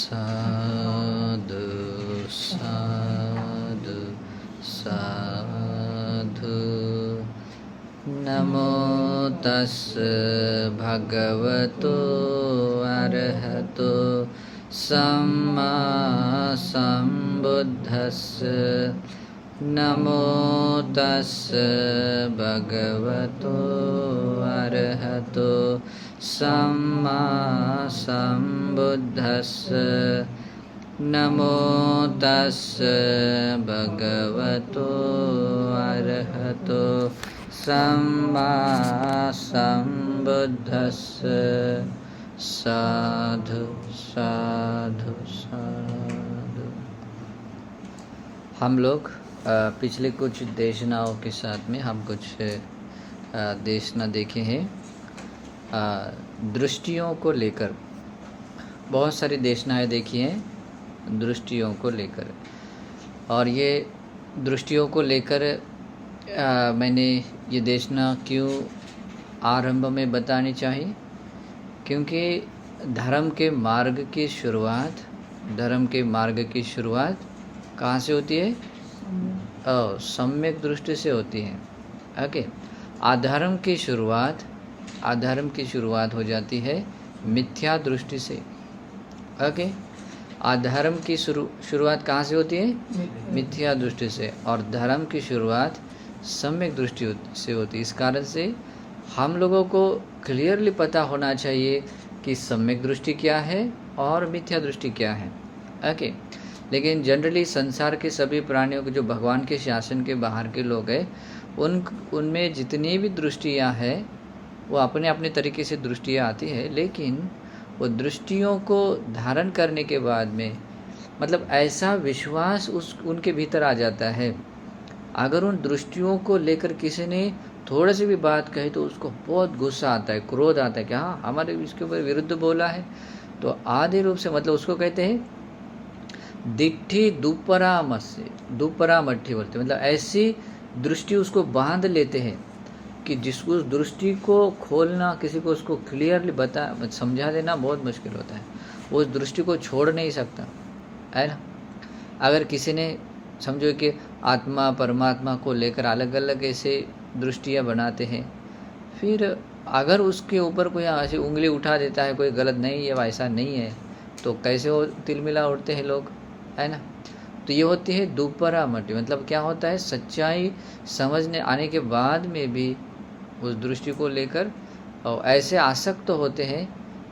साधु साधु साधु। नमो तस्स भगवतो अरहतो सम्मा सम्बुद्धस्स। नमो तस्स भगवतो अरहतो सम्मा सम्बुद्धस्स। नमो तस्स भगवतो अरहतो सम्मा सम्बुद्धस्स। साधु साधु साधु। हम लोग पिछले कुछ देशनाओं के साथ में हम कुछ देशना देखे हैं दृष्टियों को लेकर। बहुत सारी देशनाएं देखी हैं दृष्टियों को लेकर, और ये दृष्टियों को लेकर मैंने ये देशना क्यों आरंभ में बतानी चाहिए, क्योंकि धर्म के मार्ग की शुरुआत कहाँ से होती है? सम्यक दृष्टि से होती है। ओके, अधर्म की शुरुआत हो जाती है मिथ्या दृष्टि से। ओके, अधर्म की शुरुआत कहाँ से होती है? मिथ्या दृष्टि से। और धर्म की शुरुआत सम्यक दृष्टि से होती है। इस कारण से हम लोगों को क्लियरली पता होना चाहिए कि सम्यक दृष्टि क्या है और मिथ्या दृष्टि क्या है। ओके, लेकिन जनरली संसार के सभी प्राणियों के जो भगवान के शासन के बाहर के लोग हैं, उनमें जितनी भी दृष्टियाँ हैं वो अपने अपने तरीके से दृष्टियाँ आती है, लेकिन वो दृष्टियों को धारण करने के बाद में मतलब ऐसा विश्वास उनके भीतर आ जाता है। अगर उन दृष्टियों को लेकर किसी ने थोड़े से भी बात कही तो उसको बहुत गुस्सा आता है, क्रोध आता है कि हाँ हमारे इसके ऊपर विरुद्ध बोला है। तो आदि रूप से मतलब उसको कहते हैं दिट्ठी दुपरा मट्ठी बोलते, मतलब ऐसी दृष्टि उसको बांध लेते हैं कि जिसको उस दृष्टि को खोलना, किसी को उसको क्लियरली समझा देना बहुत मुश्किल होता है। वो उस दृष्टि को छोड़ नहीं सकता है ना। अगर किसी ने समझो कि आत्मा परमात्मा को लेकर अलग अलग ऐसे दृष्टियाँ बनाते हैं, फिर अगर उसके ऊपर कोई ऐसी उंगली उठा देता है, कोई गलत नहीं है वैसा नहीं है, तो कैसे वो तिलमिला उठते हैं लोग, है ना। तो ये होती है दुपरा मट्टी, मतलब क्या होता है, सच्चाई समझने आने के बाद में भी उस दृष्टि को लेकर और ऐसे आसक्त तो होते हैं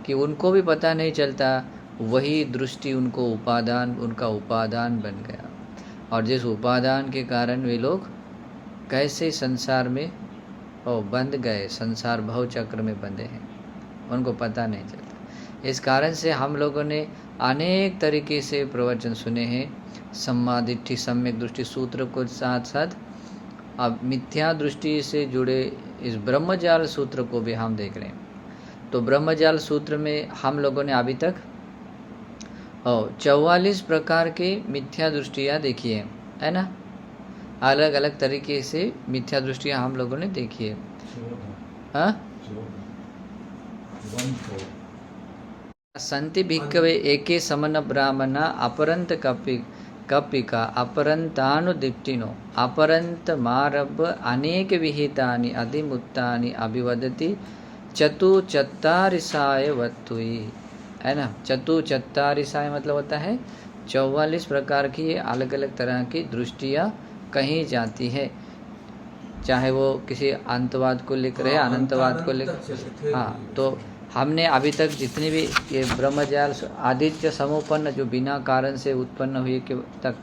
कि उनको भी पता नहीं चलता वही दृष्टि उनका उपादान बन गया। और जिस उपादान के कारण वे लोग कैसे संसार में बंध गए, संसार भव चक्र में बंधे हैं, उनको पता नहीं चलता। इस कारण से हम लोगों ने अनेक तरीके से प्रवचन सुने हैं सम्मा दिट्ठी सम्यक दृष्टि सूत्र को साथ साथ अब मिथ्या दृष्टि से जुड़े इस ब्रह्मजाल सूत्र को भी हम देख रहे हैं। तो ब्रह्मजाल सूत्र में हम लोगों ने अभी तक 44 प्रकार की मिथ्या दृष्टियाँ देखी है ना। अलग अलग तरीके से मिथ्या दृष्टियाँ हम लोगों ने देखी है। संति भिक्कवे एके समन ब्राह्मणा अपरंत कपिका अपरंतानुदिप्टिनो अपरंत मारभ अनेक विहितानि अधिमुत्तानि अभिवदति चतुचत्तारिसाय वत्तुई, है ना। चतुचत्तारिसाय मतलब होता है 44 प्रकार की अलग अलग तरह की दृष्टियाँ कही जाती है, चाहे वो किसी अंतवाद को लेकर है, अनंतवाद को लेकर। हाँ, तो हमने अभी तक जितनी भी ये ब्रह्मजाल आदित्य समुपन्न जो बिना कारण से उत्पन्न हुई के तक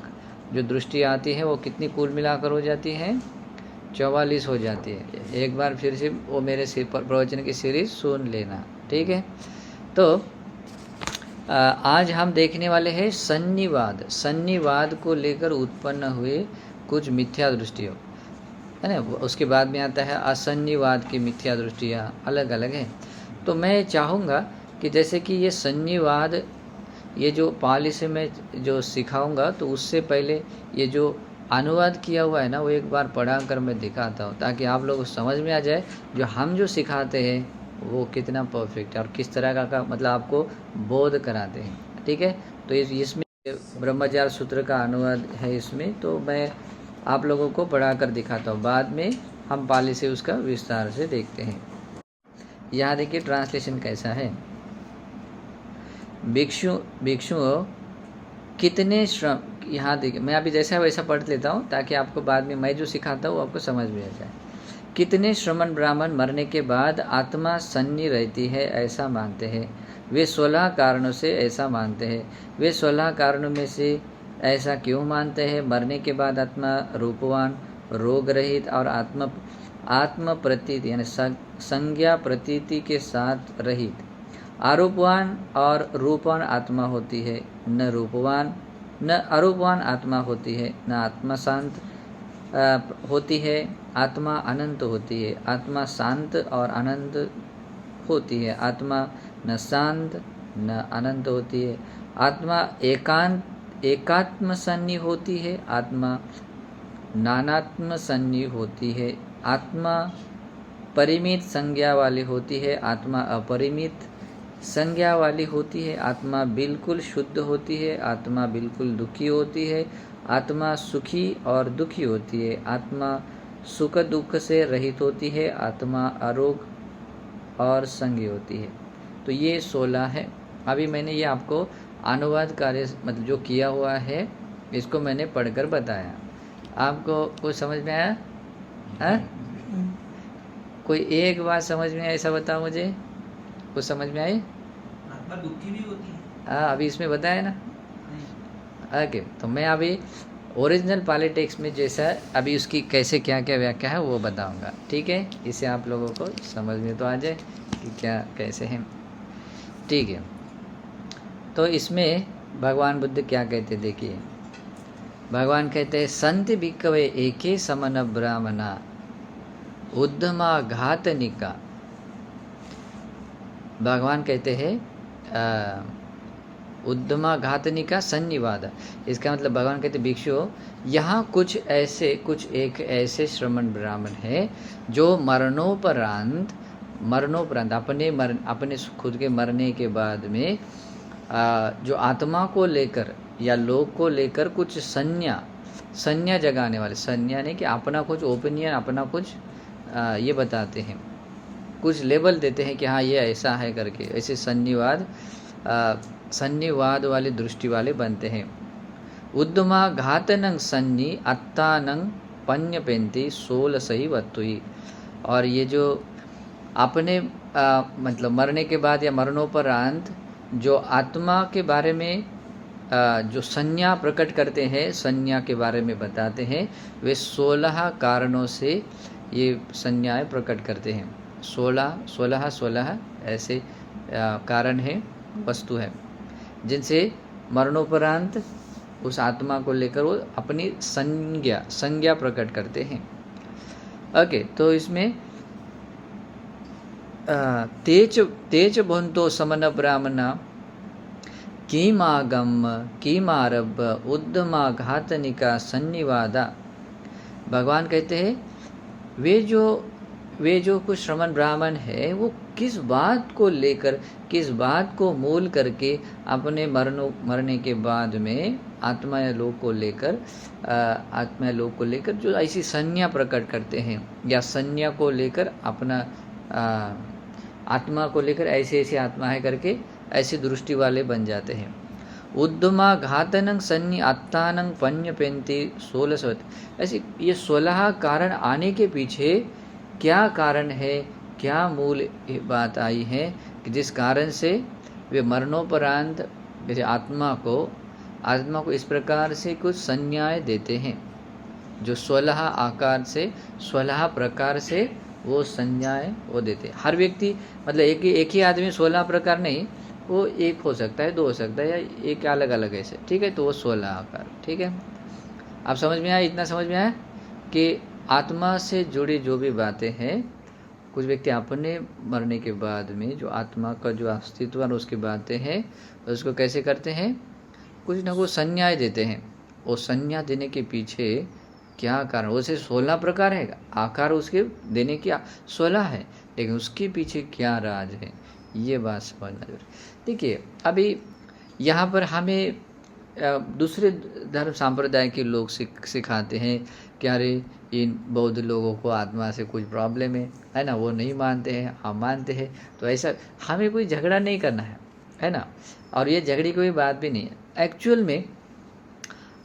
जो दृष्टि आती है वो कितनी कुल मिलाकर हो जाती है? 44 हो जाती है। एक बार फिर से वो मेरे प्रवचन की सीरीज सुन लेना, ठीक है। तो आज हम देखने वाले हैं सन्निवाद को लेकर उत्पन्न हुए कुछ मिथ्या दृष्टियों, है ना। उसके बाद में आता है असन्निवाद की मिथ्या दृष्टियाँ अलग अलग हैं। तो मैं चाहूँगा कि जैसे कि ये सन्निवाद, ये जो पाली से मैं जो सिखाऊंगा, तो उससे पहले ये जो अनुवाद किया हुआ है ना, वो एक बार पढ़ा कर मैं दिखाता हूँ, ताकि आप लोग समझ में आ जाए जो हम जो सिखाते हैं वो कितना परफेक्ट है और किस तरह का मतलब आपको बोध कराते हैं, ठीक है। तो इसमें ब्रह्मचार्य सूत्र का अनुवाद है इसमें, तो मैं आप लोगों को पढ़ा कर दिखाता हूँ, बाद में हम पाली से उसका विस्तार से देखते हैं। यहाँ देखिए ट्रांसलेशन कैसा है। भिक्षुओं कितने श्रम, यहाँ देखिए मैं अभी जैसा वैसा पढ़ लेता हूँ ताकि आपको बाद में मैं जो सिखाता हूँ आपको समझ में आ जाए। कितने श्रमण ब्राह्मण मरने के बाद आत्मा सन्नी रहती है ऐसा मानते हैं। वे 16 कारणों से ऐसा मानते हैं। वे 16 कारणों में से ऐसा क्यों मानते हैं? मरने के बाद आत्मा रूपवान, रोग रहित और आत्म प्रतीति यानी संज्ञा प्रतीति के साथ रहित, आरूपवान और रूपवान आत्मा होती है। न रूपवान न अरूपवान आत्मा होती है। न आत्मा शांत होती है, आत्मा अनंत होती है। आत्मा शांत और अनंत होती है। आत्मा न शांत न अनंत होती है। आत्मा एकात्म सन्नी होती है। आत्मा नानात्म सन्नी होती है। आत्मा परिमित संज्ञा वाली होती है। आत्मा अपरिमित संज्ञा वाली होती है। आत्मा बिल्कुल शुद्ध होती है। आत्मा बिल्कुल दुखी होती है। आत्मा सुखी और दुखी होती है। आत्मा सुख दुख से रहित होती है। आत्मा अरोग और संगी होती है। तो ये 16 है। अभी मैंने ये आपको अनुवाद कार्य मतलब जो किया हुआ है इसको मैंने पढ़कर बताया। आपको कुछ समझ में आया है? कोई एक बात समझ में ऐसा बताओ मुझे, कुछ समझ में आई? आत्मा दुखी भी होती है। हाँ अभी इसमें बताया ना। ओके तो मैं अभी ओरिजिनल पाली टेक्स्ट में जैसा अभी उसकी कैसे क्या क्या व्याख्या है वो बताऊंगा, ठीक है। इससे आप लोगों को समझ में तो आ जाए कि क्या कैसे हैं, ठीक है। तो इसमें भगवान बुद्ध क्या कहते देखिए। भगवान कहते हैं संति भिक्खवे एके समन ब्राह्मणा उद्धमा घातनिका। भगवान कहते हैं उद्धमा घातनिका सन्निवाद। इसका मतलब भगवान कहते भिक्षु यहाँ कुछ एक ऐसे श्रमण ब्राह्मण है जो मरणोपरांत अपने खुद के मरने के बाद में जो आत्मा को लेकर या लोक को लेकर कुछ संज्ञा जगाने वाले, संज्ञा नहीं कि अपना कुछ ओपिनियन, अपना कुछ ये बताते हैं, कुछ लेबल देते हैं कि हाँ ये ऐसा है करके, ऐसे सन्निवाद वाले दृष्टि वाले बनते हैं। उद्दमा घातनं सन्नि अत्तानं पन्य पेंती 16 सही वत्तुई। और ये जो अपने मतलब मरने के बाद या मरणोपरांत जो आत्मा के बारे में जो संज्ञा प्रकट करते हैं, संज्ञा के बारे में बताते हैं, वे 16 कारणों से ये संज्ञाएं प्रकट करते हैं। 16 ऐसे कारण है, वस्तु है जिनसे मरणोपरांत उस आत्मा को लेकर वो अपनी संज्ञा प्रकट करते हैं। ओके तो इसमें तेज भुंतो समन ब्राह्मणा किमागम किमारभ उद्दमा घातनिका सन्निवादा। भगवान कहते हैं वे जो कुछ श्रमण ब्राह्मण है वो किस बात को लेकर, किस बात को मूल करके अपने मरने के बाद में आत्मा या लोक को लेकर जो ऐसी संज्ञा प्रकट करते हैं या संज्ञा को लेकर अपना आत्मा को लेकर ऐसे आत्मा है करके ऐसी दृष्टि वाले बन जाते हैं। उद्दमा घातनं सन्नि अत्तानं पन्य पेंती 16। ऐसे ये 16 कारण आने के पीछे क्या कारण है, क्या मूल बात आई है कि जिस कारण से वे मरणोपरांत जैसे आत्मा को इस प्रकार से कुछ संज्ञाएं देते हैं, जो 16 आकार से 16 प्रकार से वो संज्ञाएं वो देते हैं। हर व्यक्ति मतलब एक ही आदमी 16 प्रकार नहीं, वो एक हो सकता है, 2 हो सकता है, या एक अलग अलग ऐसे, ठीक है। तो वो 16 आकार, ठीक है। आप समझ में आया, इतना समझ में आया कि आत्मा से जुड़ी जो भी बातें हैं, कुछ व्यक्ति अपने मरने के बाद में जो आत्मा का जो अस्तित्व और उसकी बातें हैं उसको कैसे करते हैं, कुछ ना कुछ संज्ञाएं देते हैं। वो संज्ञा देने के पीछे क्या कारण, वैसे 16 प्रकार है, आकार उसके देने की 16 है, लेकिन उसके पीछे क्या राज है, ये बात समझना जरूरी। देखिए अभी यहाँ पर हमें दूसरे धर्म संप्रदाय के लोग सिखाते हैं कि अरे इन बौद्ध लोगों को आत्मा से कुछ प्रॉब्लम है ना, वो नहीं मानते हैं, हम मानते हैं। तो ऐसा हमें कोई झगड़ा नहीं करना है ना, और ये झगड़े की कोई बात भी नहीं है। एक्चुअल में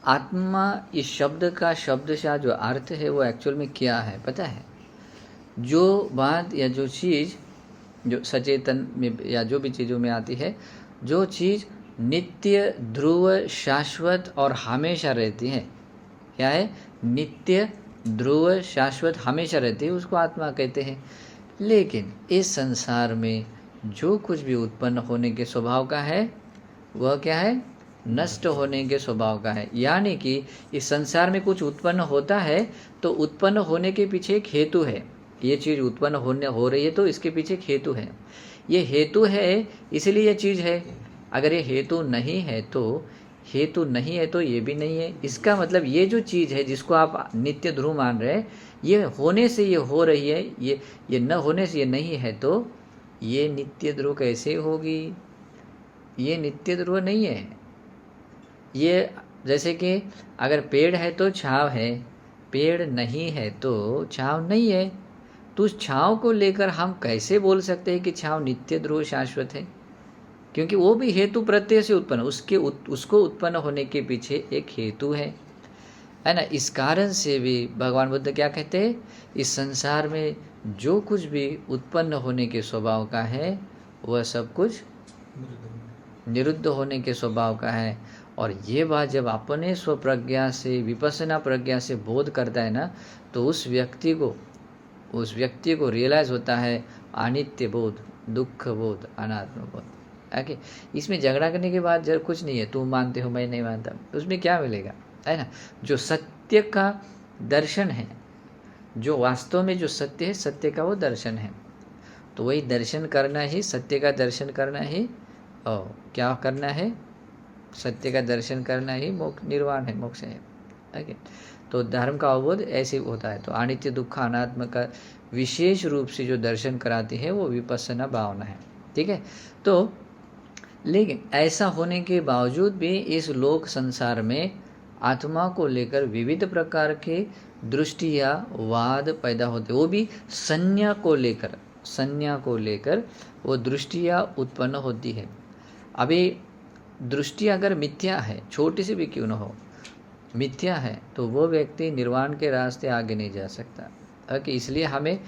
आत्मा इस शब्द का शब्दशः जो अर्थ है वो एक्चुअल में क्या है पता है? जो बात या जो चीज़ जो सचेतन में या जो भी चीज़ों में आती है, जो चीज़ नित्य ध्रुव शाश्वत और हमेशा रहती है, क्या है? नित्य ध्रुव शाश्वत हमेशा रहती है, उसको आत्मा कहते हैं। लेकिन इस संसार में जो कुछ भी उत्पन्न होने के स्वभाव का है वह क्या है? नष्ट होने के स्वभाव का है। यानी कि इस संसार में कुछ उत्पन्न होता है तो उत्पन्न होने के पीछे एक हेतु है। ये चीज़ उत्पन्न हो रही है तो इसके पीछे एक हेतु है। ये हेतु है इसलिए ये चीज़ है। अगर ये हेतु नहीं है तो ये भी नहीं है। इसका मतलब ये जो चीज़ है जिसको आप नित्य ध्रुव मान रहे हैं, ये होने से ये हो रही है, ये न होने से ये नहीं है, तो ये नित्य ध्रुव कैसे होगी? ये नित्य ध्रुव नहीं है। ये जैसे कि अगर पेड़ है तो छाँव है, पेड़ नहीं है तो छाँव नहीं है। तो उस छाँव को लेकर हम कैसे बोल सकते हैं कि छाँव नित्य ध्रुव शाश्वत है? क्योंकि वो भी हेतु प्रत्यय से उत्पन्न, उसको उत्पन्न होने के पीछे एक हेतु है ना। इस कारण से भी भगवान बुद्ध क्या कहते हैं? इस संसार में जो कुछ भी उत्पन्न होने के स्वभाव का है वह सब कुछ निरुद्ध होने के स्वभाव का है। और ये बात जब अपने स्वप्रज्ञा से, विपස්සना प्रज्ञा से बोध करता है ना, तो उस व्यक्ति को रियलाइज होता है अनित्य बोध, दुख बोध, अनात्म बोध। ओके, इसमें झगड़ा करने के बाद जब कुछ नहीं है, तुम मानते हो मैं नहीं मानता, उसमें क्या मिलेगा, है ना? जो सत्य का दर्शन है, जो वास्तव में जो सत्य है, सत्य का वो दर्शन है, तो वही दर्शन करना ही, सत्य का दर्शन करना ही, और क्या करना है? सत्य का दर्शन करना ही मोक्ष, निर्वाण है, मोक्ष है। ओके, तो धर्म का अवबोध ऐसे होता है। तो अनित्य दुख अनात्म का विशेष रूप से जो दर्शन कराती है वो विपස්සना भावना है। ठीक है, तो लेकिन ऐसा होने के बावजूद भी इस लोक संसार में आत्मा को लेकर विविध प्रकार के दृष्टियाँ, वाद पैदा होते, वो भी संज्ञा को लेकर वो दृष्टियाँ उत्पन्न होती है। अभी दृष्टि अगर मिथ्या है, छोटी सी भी क्यों न हो, मिथ्या है, तो वो व्यक्ति निर्वाण के रास्ते आगे नहीं जा सकता। ओके, इसलिए हमें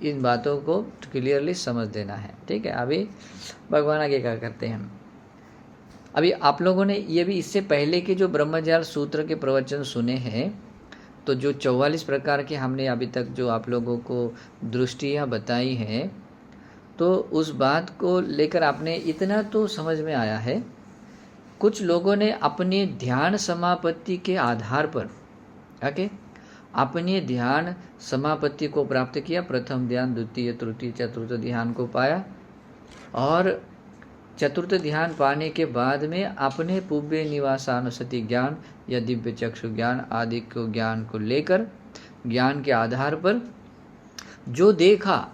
इन बातों को क्लियरली समझ देना है। ठीक है, अभी भगवान आगे क्या करते हैं? अभी आप लोगों ने ये भी इससे पहले के जो ब्रह्मजाल सूत्र के प्रवचन सुने हैं, तो जो 44 प्रकार के हमने अभी तक जो आप लोगों को दृष्टियाँ बताई हैं, तो उस बात को लेकर आपने इतना तो समझ में आया है। कुछ लोगों ने अपने ध्यान समापत्ति के आधार पर अपने ध्यान समापत्ति को प्राप्त किया, प्रथम ध्यान, द्वितीय, तृतीय, चतुर्थ ध्यान को पाया, और चतुर्थ ध्यान पाने के बाद में अपने पुव्य निवासानुसति ज्ञान या दिव्य चक्षु ज्ञान आदि को ज्ञान को लेकर, ज्ञान के आधार पर जो देखा,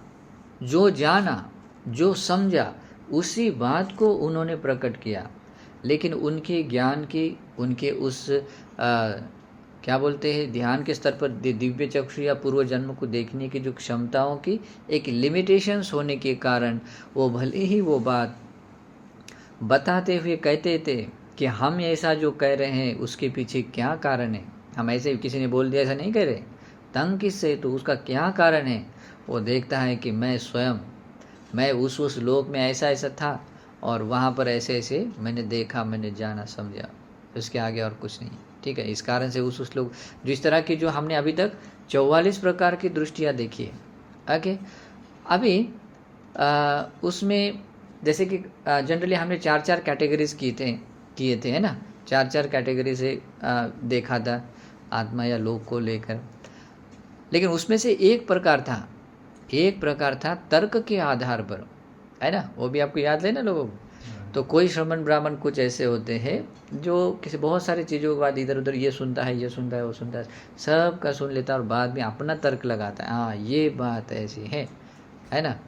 जो जाना, जो समझा, उसी बात को उन्होंने प्रकट किया। लेकिन उनके ज्ञान की, उनके उस क्या बोलते हैं, ध्यान के स्तर पर दिव्य चक्षु या पूर्व जन्म को देखने की जो क्षमताओं की एक लिमिटेशंस होने के कारण वो भले ही वो बात बताते हुए कहते थे कि हम ऐसा जो कह रहे हैं उसके पीछे क्या कारण है, हम ऐसे किसी ने बोल दिया ऐसा नहीं कह रहे, तंग किससे, तो उसका क्या कारण है। वो देखता है कि मैं स्वयं, मैं उस लोक में ऐसा ऐसा था और वहाँ पर ऐसे ऐसे मैंने देखा, मैंने जाना, समझा, उसके आगे और कुछ नहीं। ठीक है, इस कारण से उस लोग जो इस तरह की जो हमने अभी तक 44 प्रकार की दृष्टियाँ देखी है। ओके, अभी उसमें जैसे कि जनरली हमने 4 कैटेगरीज किए थे, है ना, 4 कैटेगरी से देखा था आत्मा या लोक को लेकर। लेकिन उसमें से एक प्रकार था तर्क के आधार पर, है ना, वो भी आपको याद है ना लोगों को। तो कोई श्रमण ब्राह्मण कुछ ऐसे होते हैं जो किसी बहुत सारी चीज़ों के बाद इधर उधर ये सुनता है, वो सुनता है, सब का सुन लेता है और बाद में अपना तर्क लगाता है, हाँ ये बात ऐसी है ना,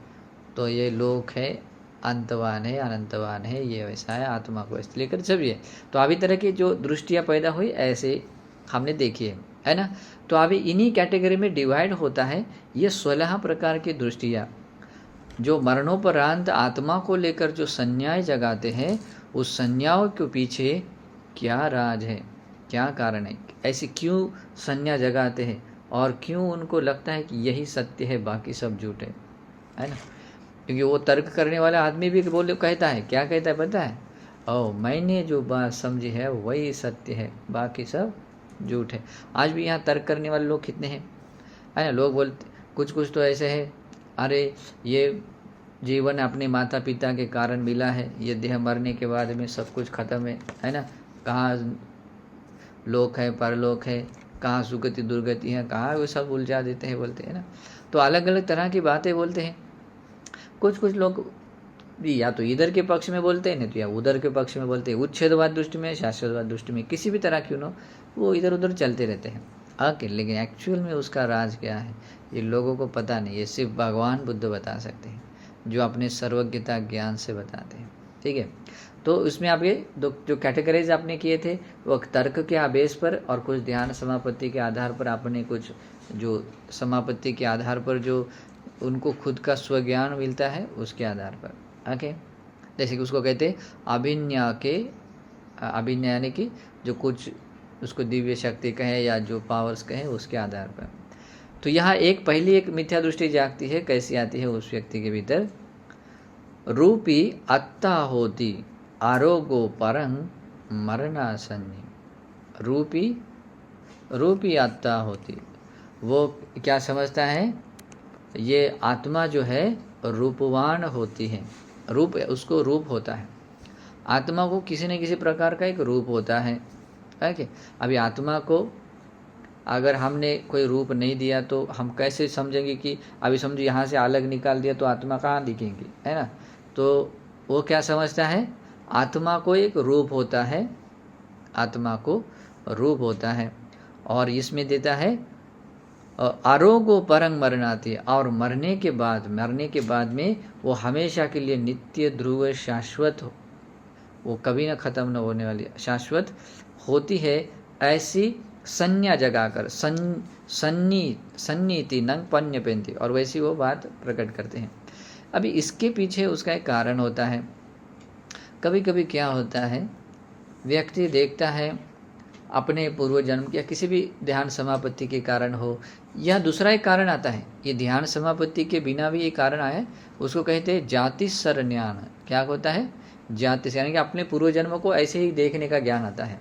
तो ये लोक है, अंतवान है, अनंतवान है, ये वैसा है, आत्मा को ऐसे लेकर सब ये। तो अभी तरह की जो दृष्टियाँ पैदा हुई ऐसे हमने देखी है ना। तो अभी इन्हीं कैटेगरी में डिवाइड होता है ये 16 प्रकार की दृष्टियाँ जो मरणोपरांत आत्मा को लेकर जो संज्ञाएं जगाते हैं, उस संज्ञाओं के पीछे क्या राज है, क्या कारण है, ऐसे क्यों संज्ञा जगाते हैं और क्यों उनको लगता है कि यही सत्य है, बाकी सब झूठ है ना। क्योंकि वो तर्क करने वाला आदमी भी बोले कहता है, क्या कहता है पता है, ओ मैंने जो बात समझी है वही सत्य है, बाकी सब झूठ है। आज भी यहाँ तर्क करने वाले लोग कितने हैं, है ना। लोग बोलते कुछ तो ऐसे है, अरे ये जीवन अपने माता पिता के कारण मिला है, ये देह मरने के बाद में सब कुछ खत्म है ना। कहाँ लोक है, परलोक है, कहाँ सुगति दुर्गति है, कहाँ वो सब उलझा देते हैं, बोलते हैं ना। तो अलग अलग तरह की बातें बोलते हैं। कुछ लोग भी या तो इधर के पक्ष में बोलते हैं, नहीं तो या उधर के पक्ष में बोलते हैं। उच्छेदवाद दृष्टि में, शाश्वतवाद दृष्टि में, किसी भी तरह क्यों न वो इधर उधर चलते रहते हैं। ओके, लेकिन एक्चुअल में उसका राज क्या है ये लोगों को पता नहीं। ये सिर्फ भगवान बुद्ध बता सकते हैं, जो अपने सर्वज्ञता ज्ञान से बताते हैं। ठीक है, तो उसमें आपके जो कैटेगरीज आपने किए थे वो तर्क के आवेश पर और कुछ ध्यान समापत्ति के आधार पर आपने कुछ जो समापत्ति के आधार पर जो उनको खुद का स्वज्ञान मिलता है उसके आधार पर। ओके, जैसे कि उसको कहते हैं अभिज्ञा यानी कि जो कुछ उसको दिव्य शक्ति कहें या जो पावर्स कहें उसके आधार पर। तो यहाँ पहली एक मिथ्या दृष्टि जागती है, कैसी आती है उस व्यक्ति के भीतर, रूपी अत्ता होती आरोगो परंग मरणासन्नी। रूपी आत्मा होती, वो क्या समझता है, ये आत्मा जो है रूपवान होती है। रूप उसको रूप होता है, आत्मा को किसी न किसी प्रकार का एक रूप होता है। ओके, अभी आत्मा को अगर हमने कोई रूप नहीं दिया तो हम कैसे समझेंगे कि अभी समझो यहाँ से अलग निकाल दिया तो आत्मा कहाँ दिखेंगी, है ना। तो वो क्या समझता है, आत्मा को एक रूप होता है, आत्मा को रूप होता है और इसमें देता है आरोगो परंग मरणाती, और मरने के बाद में वो हमेशा के लिए नित्य ध्रुव शाश्वत हो, वो कभी ना ख़त्म न होने वाली शाश्वत होती है, ऐसी संज्ञा जगाकर सन्नीति नंग पन्य पेंती, और वैसी वो बात प्रकट करते हैं। अभी इसके पीछे उसका एक कारण होता है। कभी कभी क्या होता है, व्यक्ति देखता है अपने पूर्व जन्म या किसी भी ध्यान समापत्ति के कारण हो, या दूसरा एक कारण आता है, ये ध्यान समापत्ति के बिना भी एक कारण आया, उसको कहते हैं जाति सरज्ञान। क्या होता है, जाति से यानी कि अपने पूर्व जन्म को ऐसे ही देखने का ज्ञान आता है।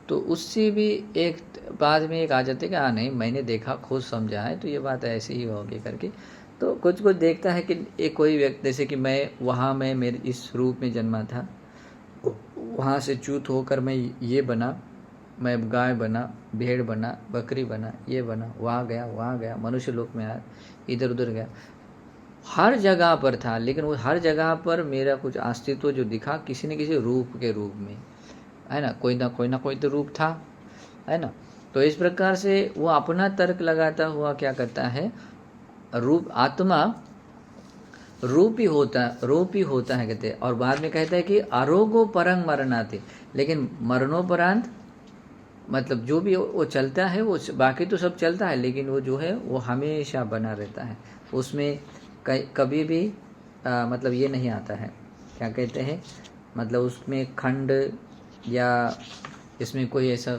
तो उससे भी एक बाद में एक आ जाते कि हाँ नहीं मैंने देखा, खुद समझा है, तो ये बात ऐसे ही होगी करके। तो कुछ देखता है कि एक कोई व्यक्ति, जैसे कि मैं मेरे इस रूप में जन्मा था, वहाँ से च्युत होकर मैं ये बना, मैं गाय बना, भेड़ बना, बकरी बना, ये बना, वहाँ गया, मनुष्य लोक में आया, इधर उधर गया, हर जगह पर था। लेकिन वो हर जगह पर मेरा कुछ अस्तित्व जो दिखा किसी न किसी रूप के रूप में, है ना, कोई ना कोई तो रूप था, है ना। तो इस प्रकार से वो अपना तर्क लगाता हुआ क्या करता है, रूप आत्मा रूप ही होता है कहते हैं। और बाद में कहता है कि आरोगो परंग मरणाते, लेकिन मरणोपरांत मतलब जो भी वो चलता है, वो बाकी तो सब चलता है, लेकिन वो जो है वो हमेशा बना रहता है, उसमें कभी भी मतलब ये नहीं आता है, क्या कहते हैं, मतलब उसमें खंड या इसमें कोई ऐसा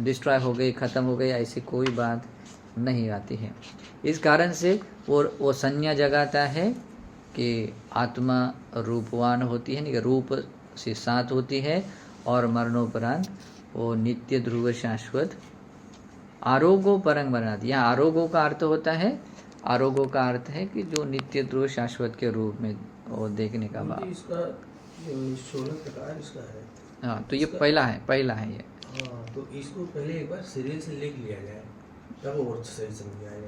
डिस्ट्रॉय हो गई, ख़त्म हो गई, ऐसी कोई बात नहीं आती है। इस कारण से वो संज्ञा जगाता है कि आत्मा रूपवान होती है, नहीं रूप से साथ होती है, और मरणोपरांत वो नित्य ध्रुव शाश्वत आरोगो परंग मरणाती। यहाँ आरोगो का अर्थ होता है, आरोगो का अर्थ है कि जो नित्य ध्रुव शाश्वत के रूप में वो देखने का भाव। इसका 16 प्रकार इसका है। हाँ, तो ये पहला है ये। हाँ, तो इसको पहले एक बार सीरियल से लिख लिया जाए, तब और सही समझ आएगा।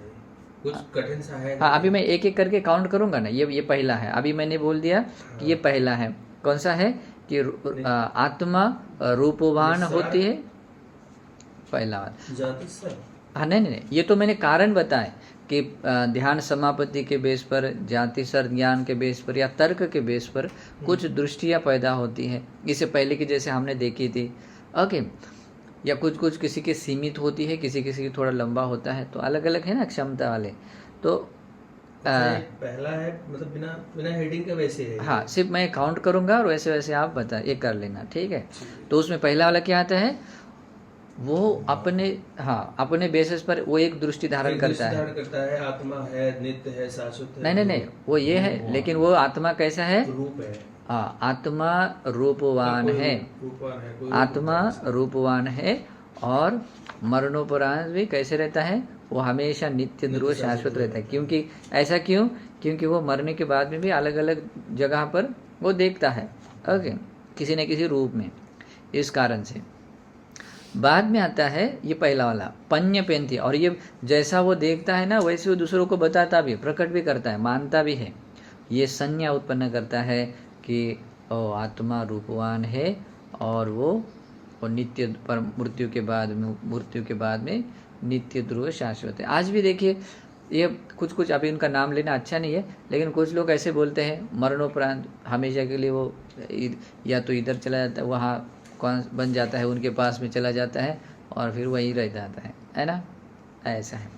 कुछ कठिन सा है। हाँ, अभी मैं एक एक करके काउंट करूंगा ना। ये पहला है, अभी मैंने बोल दिया कि ये पहला है। कौन सा है कि आत्मा रूपवान होती है, पहला बात। जाति सर, हाँ नहीं, ये तो मैंने कारण बताए कि ध्यान समापत्ति के बेस पर, जातिसर ज्ञान के बेस पर या तर्क के बेस पर कुछ दृष्टियाँ पैदा होती हैं, इससे पहले की जैसे हमने देखी थी। ओके, या कुछ कुछ किसी की सीमित होती है, किसी किसी की थोड़ा लंबा होता है, तो अलग अलग है ना क्षमता वाले। तो पहला है मतलब बिना बिना हेडिंग का वैसे है। हाँ, सिर्फ मैं काउंट करूँगा और वैसे वैसे आप बता ये कर लेना, ठीक है। तो उसमें पहला वाला क्या आता है, वो अपने अपने बेसिस पर वो एक दृष्टि धारण करता है। आत्मा है, नित्य है, शाश्वत है। नहीं, वो ये है, लेकिन वो आत्मा कैसा है, रूप है। हाँ, आत्मा रूपवान है, आत्मा रूपवान है, और मरणोपरांत भी कैसे रहता है, वो हमेशा नित्य ध्रुव शाश्वत रहता है। क्योंकि ऐसा क्यों, क्योंकि वो मरने के बाद में भी अलग अलग जगह पर वो देखता है, ओके, किसी न किसी रूप में। इस कारण से बाद में आता है ये पहला वाला पन्य पेंती, और ये जैसा वो देखता है ना वैसे वो दूसरों को बताता भी, प्रकट भी करता है, मानता भी है। ये संज्ञा उत्पन्न करता है कि आत्मा रूपवान है, और वो नित्य पर मृत्यु के बाद में नित्य ध्रुव शाश्वत है। आज भी देखिए, ये कुछ कुछ, अभी उनका नाम लेना अच्छा नहीं है, लेकिन कुछ लोग ऐसे बोलते हैं मरणोपरांत हमेशा के लिए वो या तो इधर चला जाता है, वहाँ कौन बन जाता है, उनके पास में चला जाता है और फिर वहीं रह जाता है ना, ऐसा है।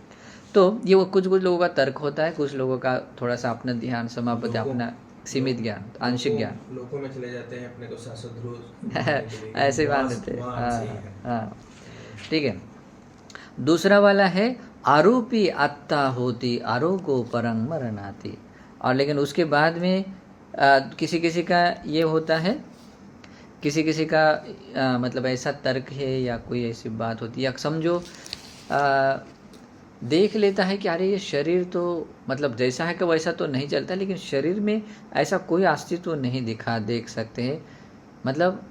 तो ये वो कुछ कुछ लोगों का तर्क होता है, कुछ लोगों का थोड़ा सा अपना ध्यान समापत्ति, अपना सीमित ज्ञान, आंशिक ज्ञान, लोगों में चले जाते हैं अपने को शाश्वत ध्रुव ऐसे मान लेते हैं। हाँ, ठीक है। दूसरा वाला है आरोपी आत्ता होती आरोगो परंग मरणाती, और लेकिन उसके बाद में किसी किसी का ये होता है, किसी किसी का मतलब ऐसा तर्क है या कोई ऐसी बात होती है, या समझो देख लेता है कि अरे ये शरीर तो मतलब जैसा है कि वैसा तो नहीं चलता, लेकिन शरीर में ऐसा कोई अस्तित्व नहीं देख सकते हैं, मतलब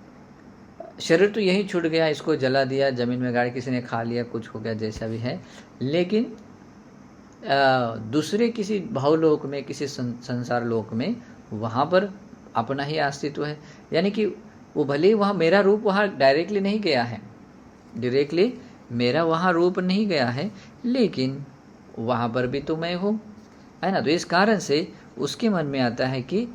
शरीर तो यही छूट गया, इसको जला दिया, ज़मीन में गाड़ किसी ने खा लिया, कुछ हो गया, जैसा भी है, लेकिन दूसरे किसी भावलोक में, किसी संसार लोक में, वहाँ पर अपना ही अस्तित्व है। यानी कि वो भले ही वहाँ मेरा रूप वहाँ डायरेक्टली नहीं गया है, डायरेक्टली मेरा वहाँ रूप नहीं गया है, लेकिन वहाँ पर भी तो मैं हूँ, है ना। तो इस कारण से उसके मन में आता है कि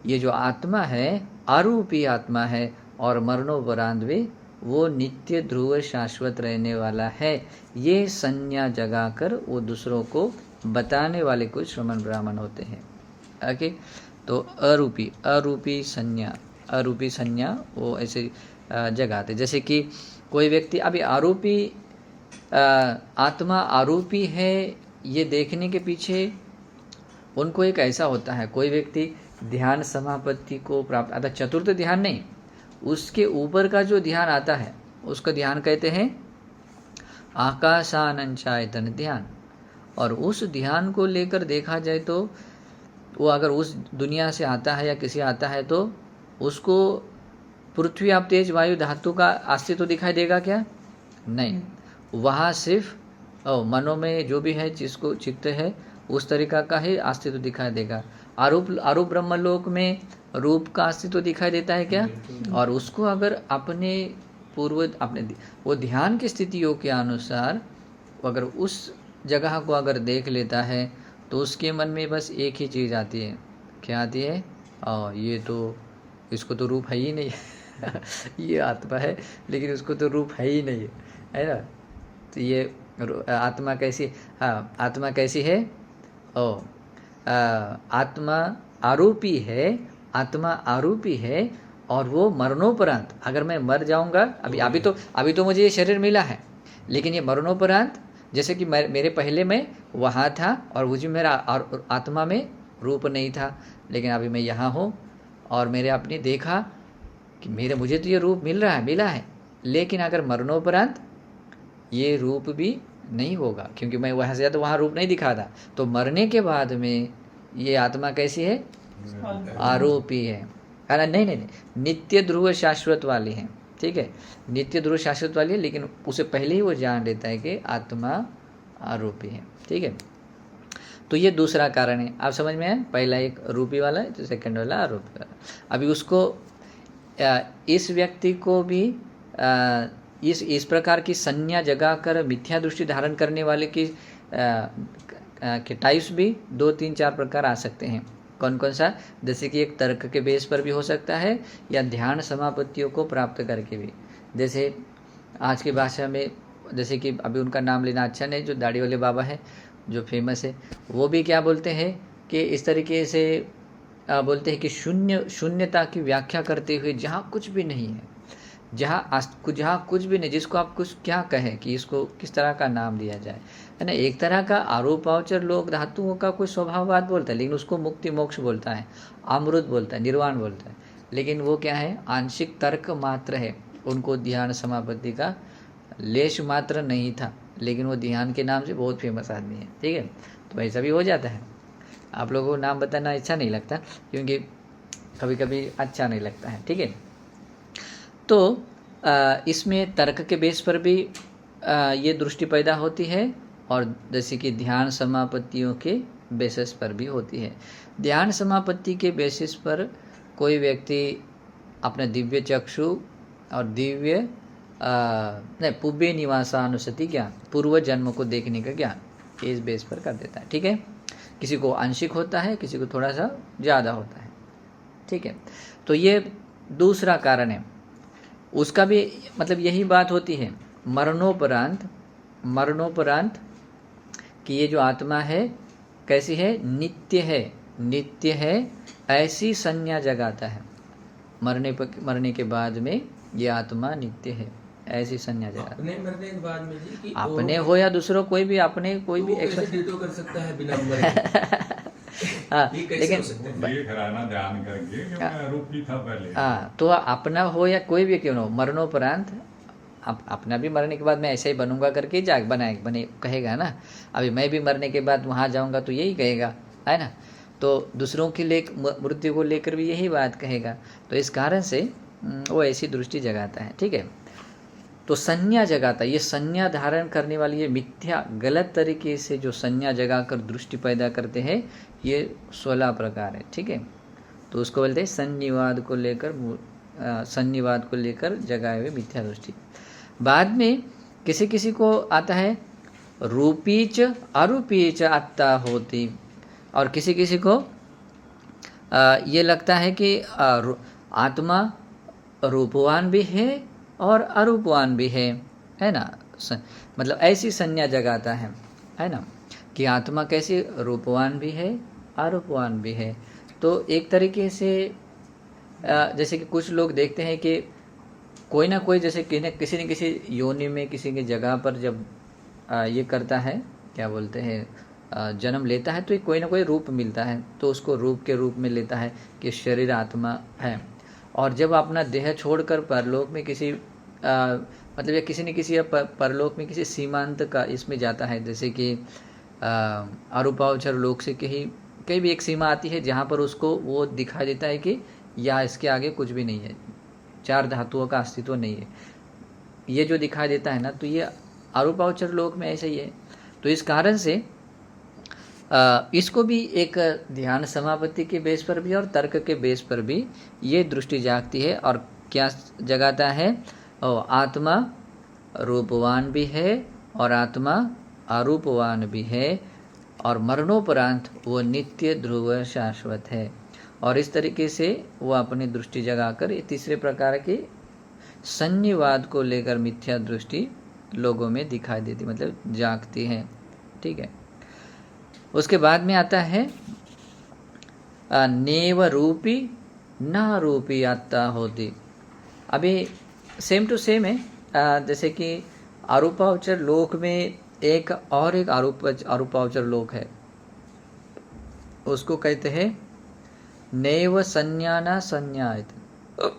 ये जो आत्मा है आरूपी आत्मा है, और मरणोपरांत भी वो नित्य ध्रुव शाश्वत रहने वाला है। ये संज्ञा जगाकर वो दूसरों को बताने वाले कुछ श्रमण ब्राह्मण होते हैं, ओके। तो अरूपी संज्ञा वो ऐसे जगाते, जैसे कि कोई व्यक्ति अभी आरोपी आत्मा आरोपी है ये देखने के पीछे उनको एक ऐसा होता है, कोई व्यक्ति ध्यान समापत्ति को प्राप्त आता, चतुर्थ ध्यान नहीं, उसके ऊपर का जो ध्यान आता है उसका ध्यान कहते हैं आकाशानंचायतन ध्यान। और उस ध्यान को लेकर देखा जाए तो वो अगर उस दुनिया से आता है या किसी आता है तो उसको पृथ्वी आप तेज वायु धातु का अस्तित्व दिखाई देगा क्या? नहीं, वहाँ सिर्फ मनो में जो भी है जिसको चित्त है उस तरीका का ही अस्तित्व दिखाई देगा। आरूप ब्रह्मलोक में रूप का अस्तित्व दिखाई देता है क्या? और उसको अगर अपने वो ध्यान की स्थितियों के अनुसार अगर उस जगह को अगर देख लेता है तो उसके मन में बस एक ही चीज़ आती है, क्या आती है? ये तो, इसको तो रूप है ही नहीं ये आत्मा है लेकिन उसको तो रूप है ही नहीं, है ना। तो ये आत्मा कैसी, आत्मा कैसी है? आत्मा आरोपी है, आत्मा आरोपी है, और वो मरणोपरांत, अगर मैं मर जाऊंगा, अभी तो मुझे ये शरीर मिला है, लेकिन ये मरणोपरांत, जैसे कि मेरे पहले मैं वहाँ था और मुझे मेरा आत्मा में रूप नहीं था, लेकिन अभी मैं यहाँ हूँ और मेरे अपने देखा कि मुझे तो ये रूप मिला है, लेकिन अगर मरणोपरांत ये रूप भी नहीं होगा, क्योंकि मैं वहाँ से तो वहाँ रूप नहीं दिखा था। तो मरने के बाद में ये आत्मा कैसी है? आरोपी है ना? नहीं, नित्य ध्रुव शाश्वत वाली है, ठीक है, नित्य ध्रुव शाश्वत वाली है, लेकिन उसे पहले ही वो जान लेता है कि आत्मा आरोपी है, ठीक है। तो ये दूसरा कारण है, आप समझ में आए? पहला एक रूपी वाला है, तो सेकंड वाला आरोपी वाला। अभी उसको इस व्यक्ति को भी इस प्रकार की संज्ञा जगाकर मिथ्या दृष्टि धारण करने वाले की के टाइप्स भी 2, 3, 4 प्रकार आ सकते हैं। कौन कौन सा? जैसे कि एक तर्क के बेस पर भी हो सकता है या ध्यान समापत्तियों को प्राप्त करके भी। जैसे आज की भाषा में, जैसे कि अभी उनका नाम लेना अच्छा नहीं, जो दाढ़ी वाले बाबा है जो फेमस है, वो भी क्या बोलते हैं कि इस तरीके से बोलते हैं कि शून्यता की व्याख्या करते हुए जहाँ कुछ भी नहीं है, जहाँ कुछ भी नहीं, जिसको आप कुछ क्या कहें कि इसको किस तरह का नाम दिया जाए, है ना। एक तरह का आरोपावचर लोक धातुओं का कोई स्वभाववाद बोलता है, लेकिन उसको मुक्ति मोक्ष बोलता है, अमृत बोलता है, निर्वाण बोलता है, लेकिन वो क्या है? आंशिक तर्क मात्र है। उनको ध्यान समापत्ति का लेश मात्र नहीं था, लेकिन वो ध्यान के नाम से बहुत फेमस आदमी है, ठीक है। तो ऐसा भी हो जाता है। आप लोगों को नाम बताना अच्छा नहीं लगता, क्योंकि कभी कभी अच्छा नहीं लगता है, ठीक है। तो इसमें तर्क के बेस पर भी ये दृष्टि पैदा होती है, और जैसे कि ध्यान समापत्तियों के बेसिस पर भी होती है। ध्यान समापत्ति के बेसिस पर कोई व्यक्ति अपना दिव्य चक्षु और दिव्य पुव्य निवासानुसति ज्ञान, पूर्व जन्म को देखने का ज्ञान इस बेस पर कर देता है, ठीक है। किसी को आंशिक होता है, किसी को थोड़ा सा ज़्यादा होता है, ठीक है। तो ये दूसरा कारण है। उसका भी मतलब यही बात होती है मरणोपरांत कि ये जो आत्मा है कैसी है? नित्य है, ऐसी संज्ञा जगाता है। मरने के बाद में ये आत्मा नित्य है, ऐसी संज्ञा जगाता है। अपने मरने के बाद में जी, कि अपने हो या दूसरों, कोई भी अपने कोई भी डिटो कर सकता है बिना मरे। हाँ, लेकिन ध्यान करके कि मैं रूपी था पहले। हाँ, तो अपना हो या कोई भी क्यों हो, मरणोपरांत अपना भी मरने के बाद मैं ऐसे ही बनूंगा करके बने कहेगा ना। अभी मैं भी मरने के बाद वहाँ जाऊंगा तो यही कहेगा, है ना। तो दूसरों की मृत्यु को लेकर भी यही बात कहेगा। तो इस कारण से वो ऐसी दृष्टि जगाता है, ठीक है। तो संज्ञा जगाता, ये संज्ञा धारण करने वाली ये मिथ्या गलत तरीके से जो संज्ञा जगाकर दृष्टि पैदा करते हैं, ये 16 प्रकार है, ठीक है। तो उसको बोलते हैं सन्निवाद को लेकर जगाए हुए मिथ्या दृष्टि। बाद में किसी को आता है रूपीच अरूपीच आत्ता होती, और किसी को ये लगता है कि आत्मा रूपवान भी है और अरूपवान भी है ना। मतलब ऐसी संज्ञा जगाता है ना, कि आत्मा कैसी रूपवान भी है अरूपवान भी है। तो एक तरीके से जैसे कि कुछ लोग देखते हैं कि कोई ना कोई, जैसे किसी न किसी योनि में किसी की जगह पर जब ये करता है, क्या बोलते हैं, जन्म लेता है, तो कोई ना कोई रूप मिलता है, तो उसको रूप के रूप में लेता है कि शरीर आत्मा है। और जब अपना देह छोड़कर परलोक में किसी मतलब या किसी न किसी परलोक में किसी सीमांत का इसमें जाता है, जैसे कि अरूपावचर लोक से कहीं भी एक सीमा आती है जहाँ पर उसको वो दिखाई देता है कि या इसके आगे कुछ भी नहीं है, 4 धातुओं का अस्तित्व नहीं है, ये जो दिखाई देता है ना, तो ये अरूपावचर लोक में ऐसा ही है। तो इस कारण से इसको भी एक ध्यान समापत्ति के बेस पर भी और तर्क के बेस पर भी ये दृष्टि जागती है। और क्या जगाता है? आत्मा रूपवान भी है और आत्मा अरूपवान भी है, और मरणोपरांत वो नित्य ध्रुव शाश्वत है। और इस तरीके से वो अपनी दृष्टि जगाकर ये तीसरे प्रकार के सन्निवाद को लेकर मिथ्या दृष्टि लोगों में दिखाई देती, मतलब जागती है, ठीक है। उसके बाद में आता है नेव रूपी न रूपी आत्ता होती। अभी सेम टू सेम है, जैसे कि अरूपावचर लोक में एक अरूपावचर लोक है, उसको कहते हैं नैव संज्ञाना संज्ञायतन,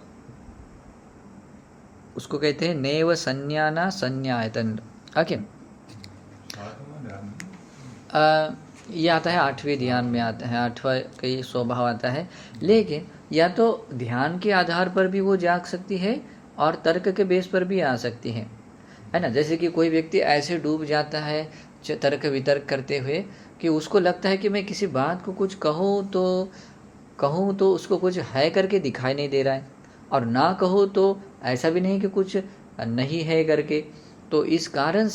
उसको कहते हैं नैव संज्ञाना संज्ञायतन। ओके, ये आता है 8वें ध्यान में आता है, 8वां कई स्वभाव आता है। लेकिन या तो ध्यान के आधार पर भी वो जाग सकती है और तर्क के बेस पर भी आ सकती है ना। जैसे कि कोई व्यक्ति ऐसे डूब जाता है तर्क वितर्क करते हुए कि उसको लगता है कि मैं किसी बात को कुछ कहूँ तो उसको कुछ है करके दिखाई नहीं दे रहा है, और ना कहूँ तो ऐसा भी नहीं कि कुछ नहीं है करके। तो इस कारण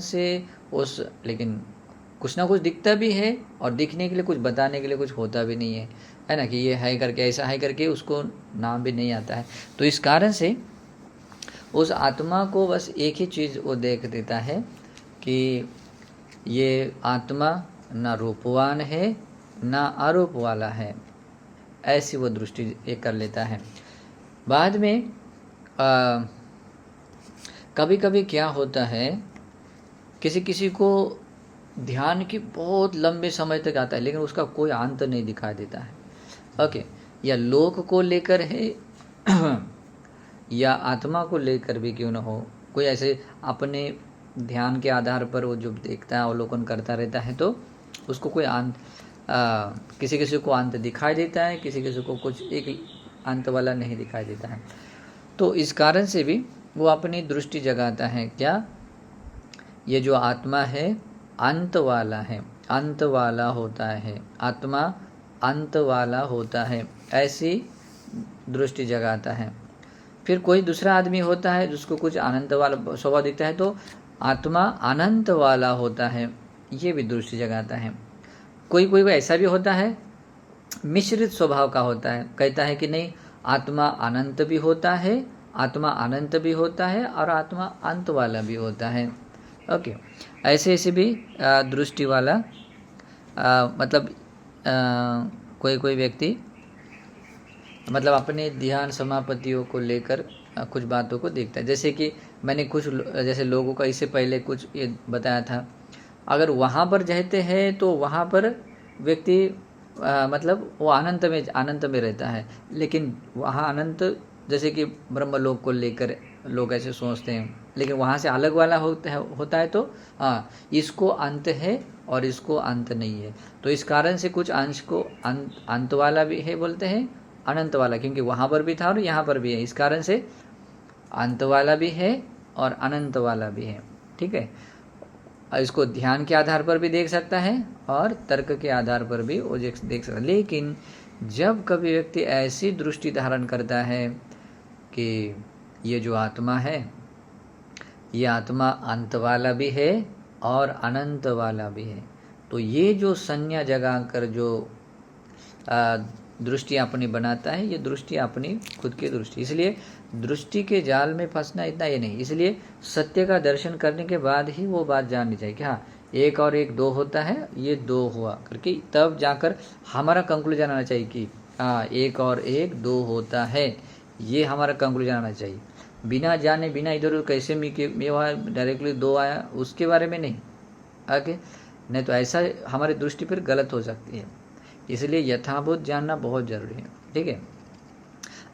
से लेकिन कुछ ना कुछ दिखता भी है और दिखने के लिए कुछ बताने के लिए कुछ होता भी नहीं है ना, कि ये है करके ऐसा है करके उसको नाम भी नहीं आता है। तो इस कारण से उस आत्मा को बस एक ही चीज़ वो देख देता है कि ये आत्मा ना रूपवान है ना आरोप वाला है, ऐसी वो दृष्टि ये कर लेता है। बाद में कभी कभी क्या होता है, किसी किसी को ध्यान की बहुत लंबे समय तक आता है लेकिन उसका कोई अंत नहीं दिखाई देता है। ओके, या लोक को लेकर है या आत्मा को लेकर भी क्यों न हो, कोई ऐसे अपने ध्यान के आधार पर वो जो देखता है अवलोकन करता रहता है, तो उसको कोई अंत किसी किसी को अंत दिखाई देता है, किसी किसी को कुछ एक अंत वाला नहीं दिखाई देता है। तो इस कारण से भी वो अपनी दृष्टि जगाता है, क्या ये जो आत्मा है अंत वाला है, अंत वाला होता है, आत्मा अंत वाला होता है, ऐसी दृष्टि जगाता है। फिर कोई दूसरा आदमी होता है जिसको कुछ अनंत वाला स्वभाव दिखता है, तो आत्मा अनंत वाला होता है, ये भी दृष्टि जगाता है। कोई कोई ऐसा भी होता है मिश्रित स्वभाव का होता है, कहता है कि नहीं आत्मा अनंत भी होता है, आत्मा अनंत भी होता है और आत्मा अंत वाला भी होता है। ओके, ऐसे ऐसे भी दृष्टि वाला मतलब कोई कोई व्यक्ति मतलब अपने ध्यान समापत्तियों को लेकर कुछ बातों को देखता है। जैसे कि मैंने कुछ जैसे लोगों का इससे पहले कुछ ये बताया था, अगर वहाँ पर रहते हैं तो वहाँ पर व्यक्ति मतलब वो अनंत में रहता है, लेकिन वहाँ अनंत जैसे कि ब्रह्मलोक को लेकर लोग ऐसे सोचते हैं, लेकिन वहाँ से अलग वाला होता है तो हाँ इसको अंत है और इसको अंत नहीं है। तो इस कारण से कुछ अंश को अंत वाला भी है बोलते हैं, अनंत वाला, क्योंकि वहाँ पर भी था और यहाँ पर भी है, इस कारण से अंत वाला भी है और अनंत वाला भी है। ठीक है, इसको ध्यान के आधार पर भी देख सकता है और तर्क के आधार पर भी वो देख सकता है। लेकिन जब कभी व्यक्ति ऐसी दृष्टि धारण करता है कि ये जो आत्मा है ये आत्मा अंत वाला भी है और अनंत वाला भी है, तो ये जो संज्ञा जगा कर जो दृष्टि अपनी बनाता है, ये दृष्टि अपनी खुद की दृष्टि। इसलिए दृष्टि के जाल में फंसना इतना ये नहीं, इसलिए सत्य का दर्शन करने के बाद ही वो बात जाननी चाहिए कि हाँ एक और एक दो होता है, ये दो हुआ करके तब जाकर हमारा कंक्लूजन आना चाहिए कि हाँ एक और एक दो होता है, ये हमारा कंक्लूजन आना चाहिए। बिना जाने बिना इधर उधर कैसे में वहाँ डायरेक्टली दो आया उसके बारे में नहीं आगे, नहीं तो ऐसा हमारी दृष्टि पर गलत हो सकती है। इसलिए यथाभूत जानना बहुत ज़रूरी है। ठीक है,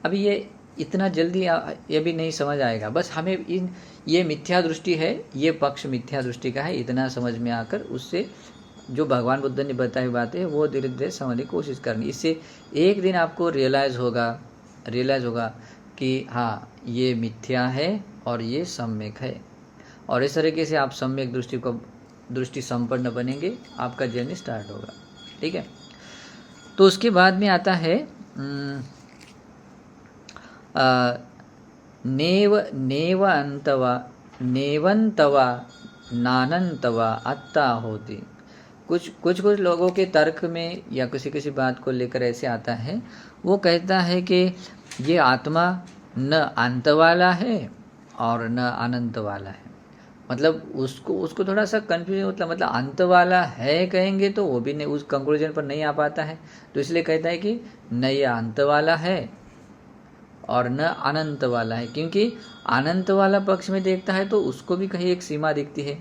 अभी ये इतना जल्दी ये भी नहीं समझ आएगा, बस हमें ये मिथ्या दृष्टि है, ये पक्ष मिथ्या दृष्टि का है, इतना समझ में आकर उससे जो भगवान बुद्ध ने बताई बातें है वो धीरे धीरे समझने की कोशिश करनी। इससे एक दिन आपको रियलाइज़ होगा कि हाँ ये मिथ्या है और ये सम्यक है, और इस तरीके से आप सम्यक दृष्टि संपन्न बनेंगे, आपका जर्नी स्टार्ट होगा। ठीक है, तो उसके बाद में आता है नेवंतवा नानंतवा अत्ता होती। कुछ लोगों के तर्क में या किसी बात को लेकर ऐसे आता है, वो कहता है कि ये आत्मा न अंत वाला है और न अनंत वाला है। मतलब उसको थोड़ा सा कन्फ्यूजन होता है, मतलब अंत वाला है कहेंगे तो वो भी नहीं, उस कंक्लूजन पर नहीं आ पाता है, तो इसलिए कहता है कि न ये अंत वाला है और न अनंत वाला है, क्योंकि अनंत वाला पक्ष में देखता है तो उसको भी कहीं एक सीमा दिखती है,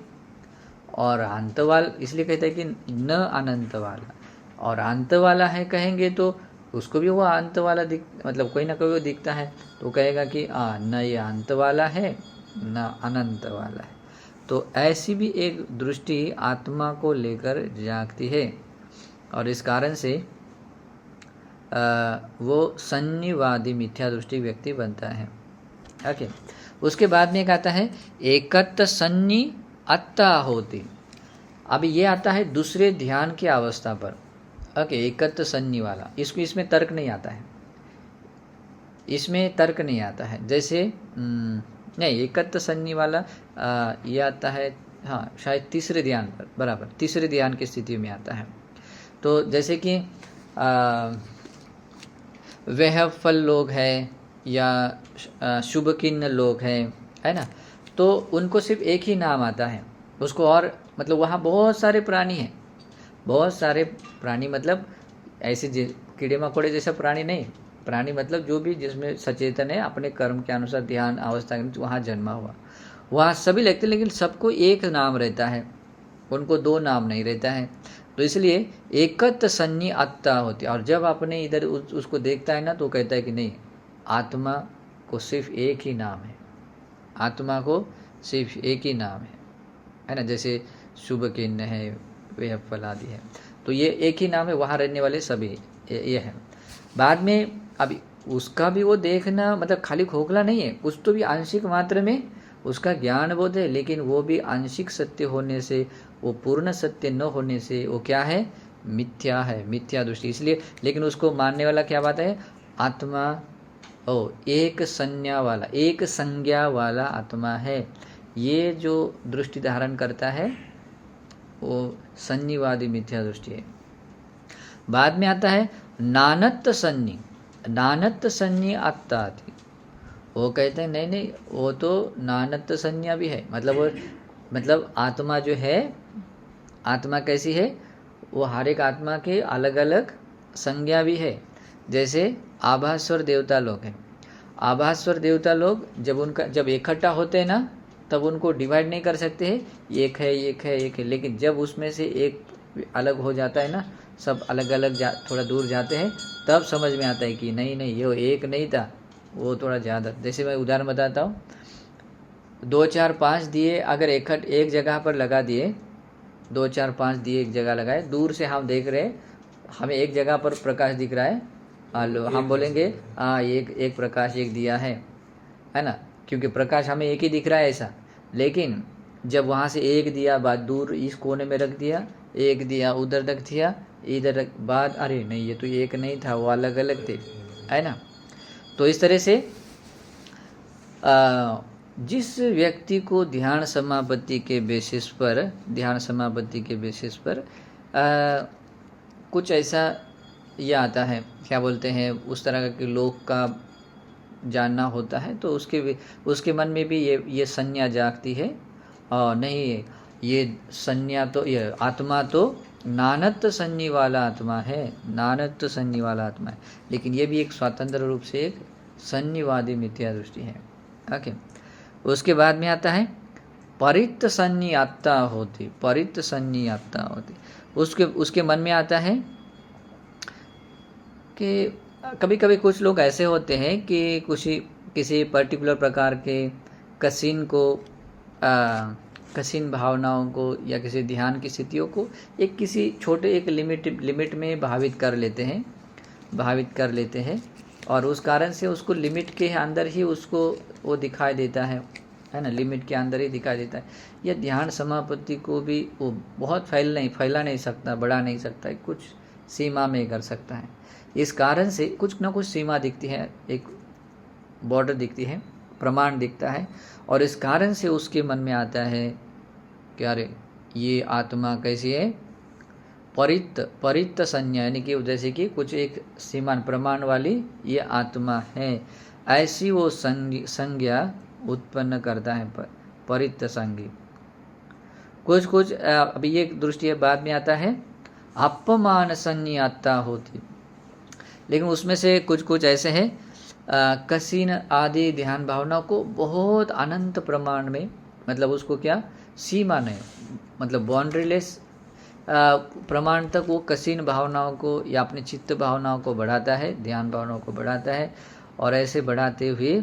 और अंत वाला इसलिए कहता है कि न अनंत वाला, और अंत वाला है कहेंगे तो उसको भी वो अंत वाला मतलब कोई ना कोई वो दिखता है, तो कहेगा कि न ये अंत वाला है न अनंत वाला है। तो ऐसी भी एक दृष्टि आत्मा को लेकर जागती है, और इस कारण से वो संन्यवादी मिथ्या दृष्टि व्यक्ति बनता है। ओके, उसके बाद में एक आता है एकत्व सन्नी अत्ता होती। अब ये आता है दूसरे ध्यान की अवस्था पर। ओके, एकत्व सन्नी वाला, इसमें तर्क नहीं आता है, इसमें तर्क नहीं आता है। जैसे नहीं, एकत्व सन्नी वाला ये आता है हाँ शायद तीसरे ध्यान पर, बराबर तीसरे ध्यान की स्थिति में आता है। तो जैसे कि वह फल लोग हैं या शुभकिन्न लोग हैं, है ना, तो उनको सिर्फ एक ही नाम आता है उसको, और मतलब वहाँ बहुत सारे प्राणी हैं, बहुत सारे प्राणी, मतलब ऐसे कीड़े मकोड़े जैसा प्राणी नहीं, प्राणी मतलब जो भी जिसमें सचेतन है, अपने कर्म के अनुसार ध्यान अवस्था के वहाँ जन्मा हुआ, वहाँ सभी लगते हैं, लेकिन सबको एक नाम रहता है, उनको दो नाम नहीं रहता है। तो इसलिए एकत सन्नी आत्ता होती है। और जब अपने इधर उसको देखता है ना, तो कहता है कि नहीं, आत्मा को सिर्फ एक ही नाम है, आत्मा को सिर्फ एक ही नाम है ना, जैसे शुभ किन्न है, वे फल आदि है, तो ये एक ही नाम है, वहाँ रहने वाले सभी ये है। बाद में अभी उसका भी वो देखना मतलब खाली खोखला नहीं है, कुछ तो भी आंशिक मात्र में उसका ज्ञान बोध है, लेकिन वो भी आंशिक सत्य होने से, वो पूर्ण सत्य न होने से वो क्या है, मिथ्या है, मिथ्या दृष्टि। इसलिए लेकिन उसको मानने वाला क्या बात है, आत्मा एक संज्ञा वाला, एक संज्ञा वाला आत्मा है, ये जो दृष्टि धारण करता है वो संनिवादी मिथ्या दृष्टि है। बाद में आता है नानत्त सन्नी, नानत्त सन्नी आत्ता आती, वो कहते हैं नहीं नहीं, वो तो नानत्त संज्ञा भी है, मतलब आत्मा जो है, आत्मा कैसी है, वो हर एक आत्मा के अलग अलग संज्ञा भी है। जैसे आभास्वर देवता लोग हैं, आभास्वर देवता लोग जब इकट्ठा होते हैं ना, तब उनको डिवाइड नहीं कर सकते हैं, एक है एक है एक है, लेकिन जब उसमें से एक अलग हो जाता है ना, सब अलग अलग थोड़ा दूर जाते हैं, तब समझ में आता है कि नहीं नहीं, ये एक नहीं था, वो थोड़ा ज़्यादा। जैसे मैं उदाहरण बताता हूँ, 2 4 5 दिए अगर एक जगह पर लगा दिए, 2 4 5 दिए एक जगह लगाए, दूर से हम देख रहे हैं, हमें एक जगह पर प्रकाश दिख रहा है, हम बोलेंगे हाँ एक प्रकाश एक दिया है ना, क्योंकि प्रकाश हमें एक ही दिख रहा है ऐसा। लेकिन जब वहाँ से एक दिया बाद दूर इस कोने में रख दिया, एक दिया उधर रख दिया, इधर बाद अरे नहीं ये तो एक नहीं था, वो अलग अलग थे, है ना। तो इस तरह से जिस व्यक्ति को ध्यान समापत्ति के बेसिस पर कुछ ऐसा ये आता है, क्या बोलते हैं, उस तरह के लोग का जानना होता है, तो उसके मन में भी ये संज्ञा जागती है, और नहीं ये संज्ञा तो, ये आत्मा तो नानत्त संज्ञी वाला आत्मा है, नानत्त संज्ञी वाला आत्मा है, लेकिन ये भी एक स्वतंत्र रूप से एक संज्ञवादी मिथ्या दृष्टि है। ओके, उसके बाद में आता है परित्त संज्ञी आत्ता होती, परित्त संज्ञी आत्ता होती। उसके मन में आता है कि कभी कभी कुछ लोग ऐसे होते हैं कि किसी पर्टिकुलर प्रकार के कसीन भावनाओं को या किसी ध्यान की स्थितियों को किसी छोटे एक लिमिट में भावित कर लेते हैं, और उस कारण से उसको लिमिट के अंदर ही उसको वो दिखाई देता है ना, लिमिट के अंदर ही दिखाई देता है। यह ध्यान समापत्ति को भी वो बहुत फैला नहीं सकता, बढ़ा नहीं सकता, कुछ सीमा में कर सकता है। इस कारण से कुछ ना कुछ सीमा दिखती है, एक बॉर्डर दिखती है, प्रमाण दिखता है, और इस कारण से उसके मन में आता है कि अरे ये आत्मा कैसी है, परित्त संज्ञा, यानी कि जैसे कि कुछ एक सीमा प्रमाण वाली ये आत्मा है, ऐसी वो संज्ञा उत्पन्न करता है, परित्त संज्ञा। कुछ अभी ये दृष्टि बाद में आता है अपमान संज्ञाता होती, लेकिन उसमें से कुछ ऐसे हैं कसीन आदि ध्यान भावना को बहुत अनंत प्रमाण में, मतलब उसको क्या सीमा नहीं, मतलब बाउंड्रीलेस प्रमाण तक वो कसीन भावनाओं को या अपने चित्त भावनाओं को बढ़ाता है, ध्यान भावनाओं को बढ़ाता है, और ऐसे बढ़ाते हुए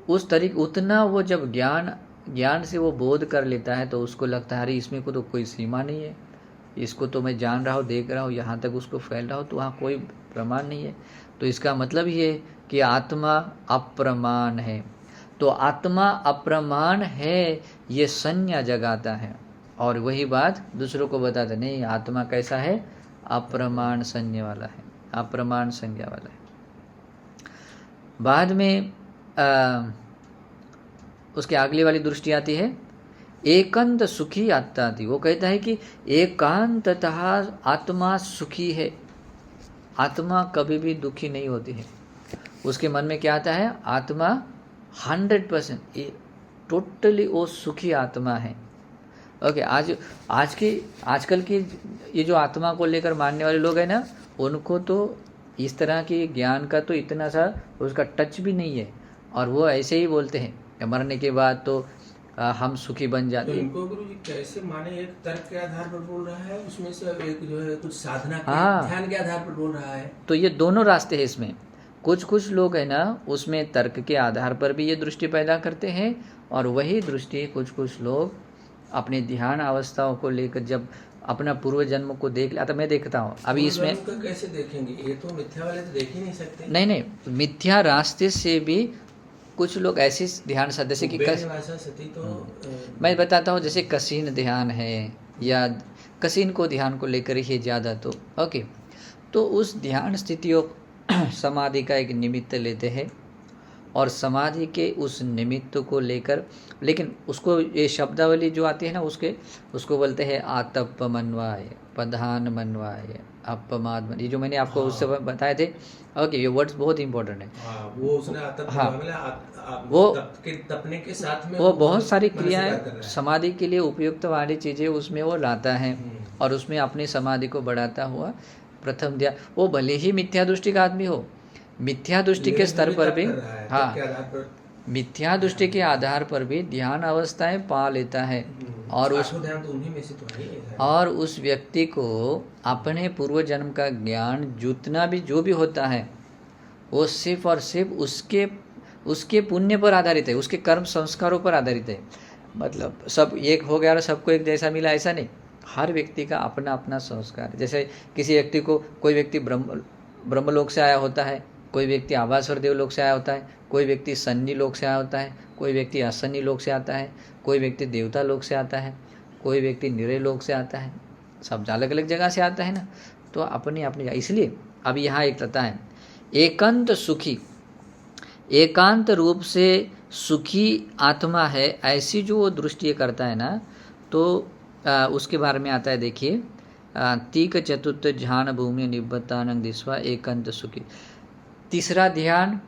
उस तरीके उतना वो जब ज्ञान से वो बोध कर लेता है, तो उसको लगता है अरे इसमें को तो कोई सीमा नहीं है, इसको तो मैं जान रहा हूँ, देख रहा हूँ, यहाँ तक उसको फैल रहा हूँ, तो वहाँ कोई प्रमाण नहीं है। तो इसका मतलब ये कि आत्मा अप्रमाण है। तो आत्मा अप्रमाण है, ये संज्ञा जगाता है, और वही बात दूसरों को बताता नहीं, आत्मा कैसा है, अप्रमाण संज्ञा वाला है, अप्रमाण संज्ञा वाला है। बाद में उसके अगली वाली दृष्टि आती है एकांत सुखी आत्मा थी। वो कहता है कि एकांततः आत्मा सुखी है, आत्मा कभी भी दुखी नहीं होती है। उसके मन में क्या आता है, आत्मा 100% टोटली वो सुखी आत्मा है। ओके, आजकल की ये जो आत्मा को लेकर मानने वाले लोग हैं ना, उनको तो इस तरह की ज्ञान का तो इतना सा उसका टच भी नहीं है, और वो ऐसे ही बोलते हैं कि मरने के बाद तो हम सुखी बन जाते तो हैं। इनको गुरु जी कैसे माने, एक तर्क के आधार पर बोल रहा है, उसमें से एक जो है कुछ साधना के हाँ। ध्यान के आधार पर बोल रहा है। तो ये दोनों रास्ते हैं इसमें। कुछ लोग है ना, उसमें तर्क के आधार पर भी ये दृष्टि पैदा करते हैं, और वही दृष्टि कुछ लोग अपने ध्यान अवस्थाओं को लेकर जब अपना पूर्व जन्म को देख लिया, तो मैं देखता हूँ अभी इसमें पूर्व जन्म का कैसे देखेंगे, ये तो मिथ्या वाले तो देख ही नहीं सकते। नहीं, मिथ्या रास्ते से भी कुछ लोग ऐसे ध्यान सदस्य की सती तो मैं बताता हूँ, जैसे कसीन ध्यान है, या कसीन को ध्यान को लेकर ही ज़्यादा, तो ओके, तो उस ध्यान स्थितियों समाधि का एक निमित्त लेते हैं, और समाधि के उस निमित्त को लेकर, लेकिन उसको ये शब्दावली जो आती है ना, उसको बोलते हैं आतप मनवाय, प्रधान मनवाय, अपमाद, ये जो मैंने आपको उससे बताए थे। ओके, ये वर्ड्स बहुत इंपॉर्टेंट है। वो उसने आतप, हाँ, वो तपने के साथ में वो बहुत सारी क्रियाएं समाधि के लिए उपयुक्त वाली चीज़ें उसमें वो लाता है, और उसमें अपनी समाधि को बढ़ाता हुआ प्रथम ध्यान, वो भले ही मिथ्या दृष्टि का आदमी हो, मिथ्या दृष्टि के स्तर पर भी, हाँ, मिथ्या दृष्टि के आधार पर भी ध्यान अवस्थाएं पा लेता है, और उस व्यक्ति को अपने पूर्व जन्म का ज्ञान जितना भी जो भी होता है, वो सिर्फ और सिर्फ उसके पुण्य पर आधारित है, उसके कर्म संस्कारों पर आधारित है। मतलब सब एक हो गया और सबको एक जैसा मिला, ऐसा नहीं। हर व्यक्ति का अपना अपना संस्कार है। जैसे किसी व्यक्ति को, कोई व्यक्ति ब्रह्मलोक से आया होता है, कोई व्यक्ति आभासवर देवलोक से आया होता है, कोई व्यक्ति सन्नी लोक से आया होता है, कोई व्यक्ति असन्नी लोक से आता है, कोई व्यक्ति देवता लोक से आता है, कोई व्यक्ति निरे लोक से आता है, सब अलग अलग जगह से आता है ना। तो अपनी अपनी, इसलिए अब यहाँ एक रहता है एकांत सुखी, एकांत रूप से सुखी आत्मा है, ऐसी जो वो दृष्टि करता है ना, तो उसके बारे में आता है। देखिए, तीक चतुर्थ ध्यान भूमि निबद्धानंग दिस्वा एकांत सुखी। तीसरा ध्यान,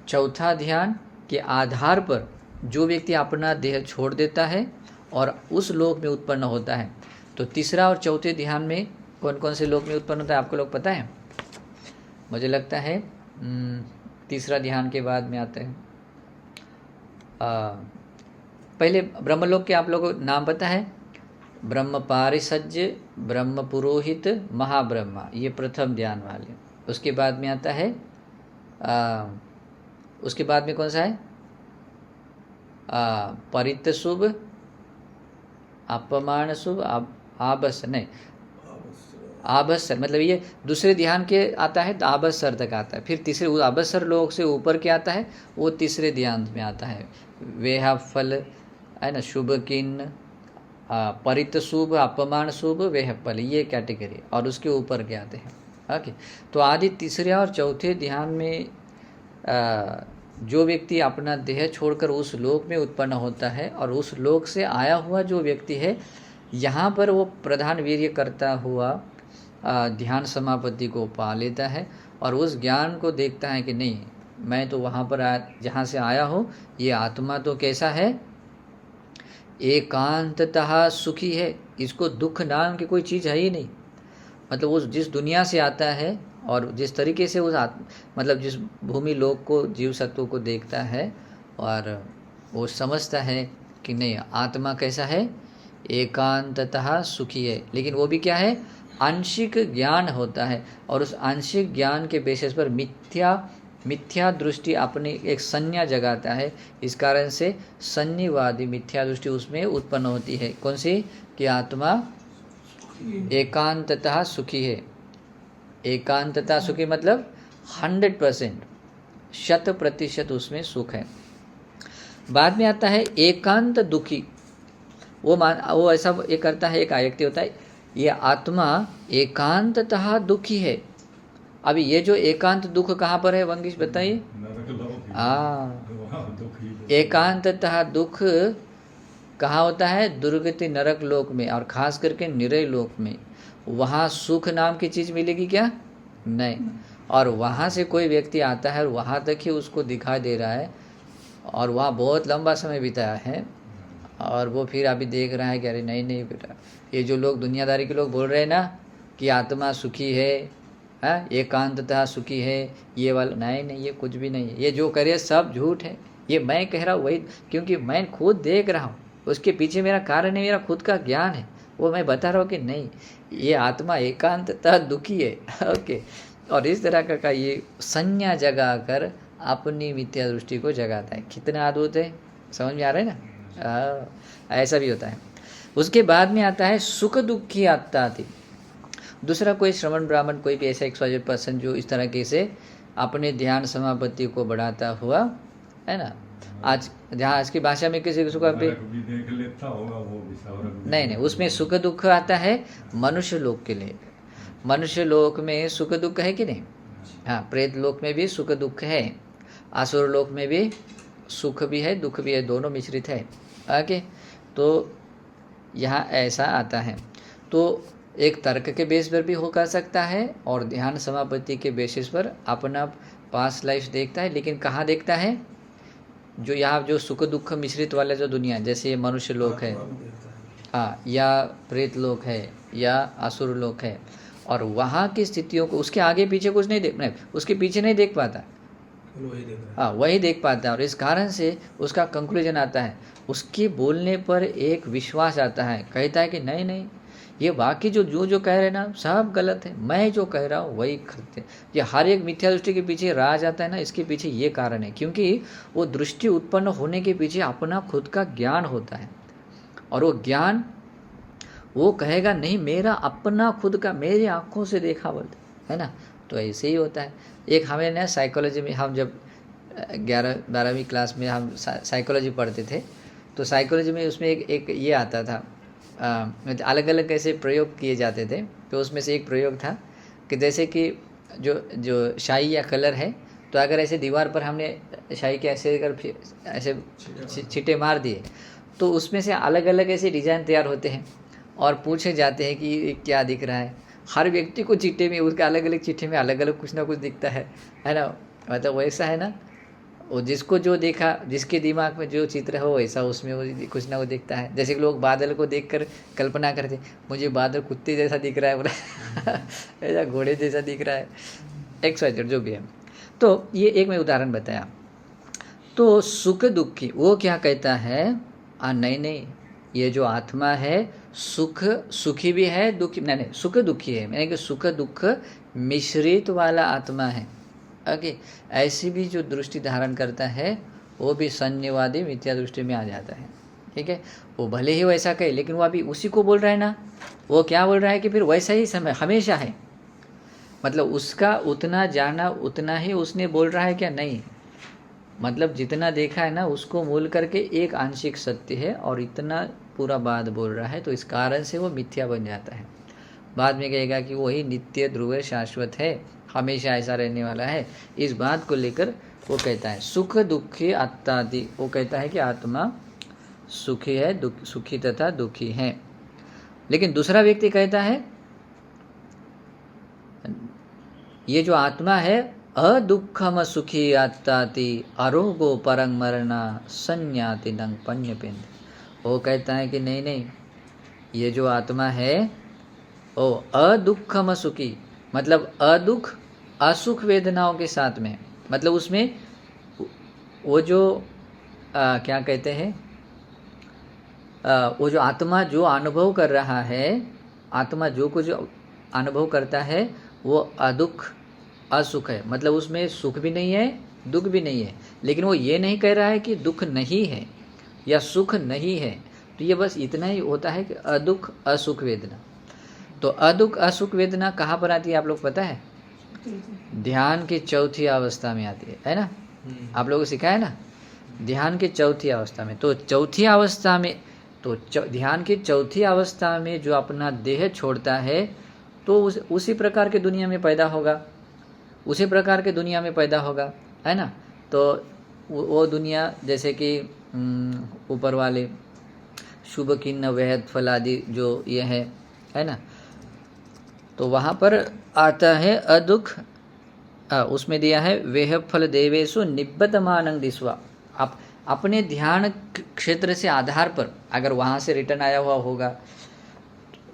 चौथा ध्यान के आधार पर जो व्यक्ति अपना देह छोड़ देता है और उस लोक में उत्पन्न होता है, तो तीसरा और चौथे ध्यान में कौन कौन से लोक में उत्पन्न होता है आपको लोग पता है? मुझे लगता है तीसरा ध्यान के बाद में आते हैं, पहले ब्रह्मलोक के आप लोगों को नाम पता है? ब्रह्म पारिसज्य, ब्रह्म पुरोहित, महाब्रह्मा, ये प्रथम ध्यान वाले। उसके बाद में आता है उसके बाद में कौन सा है? परित शुभ, अपमान शुभ, आबस नहीं, आबस्सर, मतलब ये दूसरे ध्यान के आता है, तो आबस्सर तक आता है। फिर तीसरे आबस्सर लोक से ऊपर के आता है, वो तीसरे ध्यान में आता है। वेहा फल है ना, शुभ किन्न, परित शुभ, अपमान शुभ, वेह फल, ये कैटेगरी, और उसके ऊपर के आते हैं। ओके, तो आदि तीसरे और चौथे ध्यान में जो व्यक्ति अपना देह छोड़कर उस लोक में उत्पन्न होता है, और उस लोक से आया हुआ जो व्यक्ति है, यहाँ पर वो प्रधान वीर्य करता हुआ ध्यान समापत्ति को पा लेता है, और उस ज्ञान को देखता है कि नहीं, मैं तो वहाँ पर जहाँ से आया हूँ, ये आत्मा तो कैसा है, एकांततः सुखी है, इसको दुख नाम की कोई चीज़ है ही नहीं। मतलब वो जिस दुनिया से आता है और जिस तरीके से उस मतलब जिस भूमि लोक को, जीव सत्व को देखता है, और वो समझता है कि नहीं, आत्मा कैसा है, एकांततः सुखी है। लेकिन वो भी क्या है, आंशिक ज्ञान होता है, और उस आंशिक ज्ञान के बेसिस पर मिथ्या दृष्टि अपनी एक संज्ञा जगाता है। इस कारण से संन्यवादी मिथ्या दृष्टि उसमें उत्पन्न होती है। कौन सी? कि आत्मा एकांततः सुखी है। एकांततः सुखी मतलब 100%, 100% उसमें सुख है। बाद में आता है एकांत दुखी। वो ऐसा ये करता है, एक आयक्ति होता है, ये आत्मा एकांततः दुखी है। अभी ये जो एकांत दुख कहाँ पर है वंगिश बताइए? एकांततः दुख कहाँ होता है? दुर्गति नरक लोक में, और खास करके निरय लोक में। वहाँ सुख नाम की चीज़ मिलेगी क्या? नहीं। और वहाँ से कोई व्यक्ति आता है और वहाँ तक ही उसको दिखाई दे रहा है, और वहाँ बहुत लंबा समय बिताया है, और वो फिर अभी देख रहा है कि अरे नहीं नहीं बेटा, ये जो लोग दुनियादारी के लोग बोल रहे हैं ना कि आत्मा सुखी है, एकांततः सुखी है, ये वाला नहीं नहीं, ये कुछ भी नहीं है, ये जो करे सब झूठ है, ये मैं कह रहा हूँ वही, क्योंकि मैं खुद देख रहा हूँ, उसके पीछे मेरा कारण है, मेरा खुद का ज्ञान है, वो मैं बता रहा हूँ कि नहीं, ये आत्मा एकांततः दुखी है। ओके, और इस तरह का ये संज्ञा जगा कर अपनी मिथ्या दृष्टि को जगाता है। कितना अद्भुत है, समझ में आ रहा है ना? ऐसा भी होता है। उसके बाद में आता है सुख दुख की आत्ता थी। दूसरा कोई श्रवण ब्राह्मण, कोई भी ऐसा 100% जो इस तरह के से अपने ध्यान समापत्ति को बढ़ाता हुआ है ना, आज की भाषा में किसी सुख नरक भी देख लेता होगा वो भी, सौरभ भी नहीं, उसमें सुख दुख आता है मनुष्य लोक के लिए। मनुष्य लोक में सुख दुख है कि नहीं? हाँ, प्रेत लोक में भी सुख दुख है, असुर लोक में भी सुख भी है दुख भी है, दोनों मिश्रित है। ओके, तो यहाँ ऐसा आता है। तो एक तर्क के बेस पर भी हो कर सकता है, और ध्यान समापत्ति के बेसिस पर अपना पास्ट लाइफ देखता है। लेकिन कहाँ देखता है? जो यहाँ जो सुख दुख मिश्रित वाला जो दुनिया, जैसे मनुष्य लोक है, हाँ, या प्रेत लोक है, या असुर लोक है, और वहाँ की स्थितियों को उसके आगे पीछे कुछ नहीं उसके पीछे नहीं देख पाता, हाँ, वही देख पाता है। और इस कारण से उसका कंक्लूजन आता है, उसके बोलने पर एक विश्वास आता है, कहता है कि नहीं नहीं, ये बाकी जो कह रहे हैं ना सब गलत है, मैं जो कह रहा हूँ वही करते। ये हर एक मिथ्या दृष्टि के पीछे रहा जाता है ना, इसके पीछे ये कारण है, क्योंकि वो दृष्टि उत्पन्न होने के पीछे अपना खुद का ज्ञान होता है, और वो ज्ञान वो कहेगा नहीं, मेरा अपना खुद का, मेरी आँखों से देखा बोलते है ना। तो ऐसे ही होता है। एक हमें ना साइकोलॉजी में, हम जब 11वीं क्लास में हम साइकोलॉजी पढ़ते थे, तो साइकोलॉजी में उसमें एक ये आता था, अलग अलग ऐसे प्रयोग किए जाते थे। तो उसमें से एक प्रयोग था कि जैसे कि जो शाई या कलर है, तो अगर ऐसे दीवार पर हमने शाई के ऐसे छींटे मार दिए, तो उसमें से अलग अलग ऐसे डिज़ाइन तैयार होते हैं, और पूछे जाते हैं कि क्या दिख रहा है। हर व्यक्ति को चिट्ठे में, उसके अलग अलग चिट्ठे में अलग अलग कुछ ना कुछ दिखता है ना। मतलब वैसा है ना, वो जिसको जो देखा, जिसके दिमाग में जो चित्र हो वैसा उसमें वो कुछ ना कुछ दिखता है। जैसे कि लोग बादल को देखकर कल्पना करते, मुझे बादल कुत्ते जैसा दिख रहा है, बोला ऐसा घोड़े जैसा दिख रहा है, XYZ जो भी है। तो ये एक मैं उदाहरण बताया। तो सुख दुख की वो क्या कहता है, नहीं नहीं, ये जो आत्मा है सुखी भी है, दुखी नहीं, सुख दुखी है, मैंने कि सुख दुख मिश्रित वाला आत्मा है। ओके, ऐसी भी जो दृष्टि धारण करता है वो भी संन्यवादी मिथ्या दृष्टि में आ जाता है। ठीक है, वो भले ही वैसा कहे, लेकिन वो अभी उसी को बोल रहा है ना। वो क्या बोल रहा है कि फिर वैसा ही समय हमेशा है, मतलब उसका उतना जाना उतना ही उसने बोल रहा है क्या? नहीं, मतलब जितना देखा है ना उसको मूल करके एक आंशिक सत्य है, और इतना पूरा बात बोल रहा है, तो इस कारण से वो मिथ्या बन जाता है। बाद में कहेगा कि वही नित्य ध्रुव शाश्वत है, हमेशा ऐसा रहने वाला है। इस बात को लेकर वो कहता है सुख दुखी आत्तादि, वो कहता है कि आत्मा सुखी है, सुखी तथा दुखी है। लेकिन दूसरा व्यक्ति कहता है ये जो आत्मा है अदुखम सुखी आत्ताति अरोगो परंग मरना संज्ञाति नंग पन्यपिंद। वो कहता है कि नहीं नहीं, ये जो आत्मा है वो अदुखम सुखी, मतलब अदुख असुख वेदनाओं के साथ में, मतलब उसमें वो जो क्या कहते हैं, वो जो आत्मा जो अनुभव कर रहा है, आत्मा जो कुछ अनुभव करता है वो अदुख असुख है, मतलब उसमें सुख भी नहीं है दुख भी नहीं है। लेकिन वो ये नहीं कह रहा है कि दुख नहीं है या सुख नहीं है, तो ये बस इतना ही होता है कि अदुख असुख वेदना। तो अदुख असुख वेदना कहाँ पर आती है आप लोग पता है? ध्यान की चौथी अवस्था में आती है ना। आप लोगों को सिखाया ना, ध्यान की चौथी अवस्था में। तो चौथी अवस्था में, तो ध्यान की चौथी अवस्था में जो अपना देह छोड़ता है, तो उसी प्रकार के दुनिया में पैदा होगा, उसी प्रकार के दुनिया में पैदा होगा, है ना। तो वो दुनिया जैसे कि ऊपर वाले शुभ किन्न वहद फल आदि जो ये है ना, तो वहाँ पर आता है अदुख, उसमें दिया है वेह फल देवेशु निबद्धमानं दिस्वा। आप अपने ध्यान क्षेत्र से आधार पर अगर वहाँ से रिटर्न आया हुआ होगा,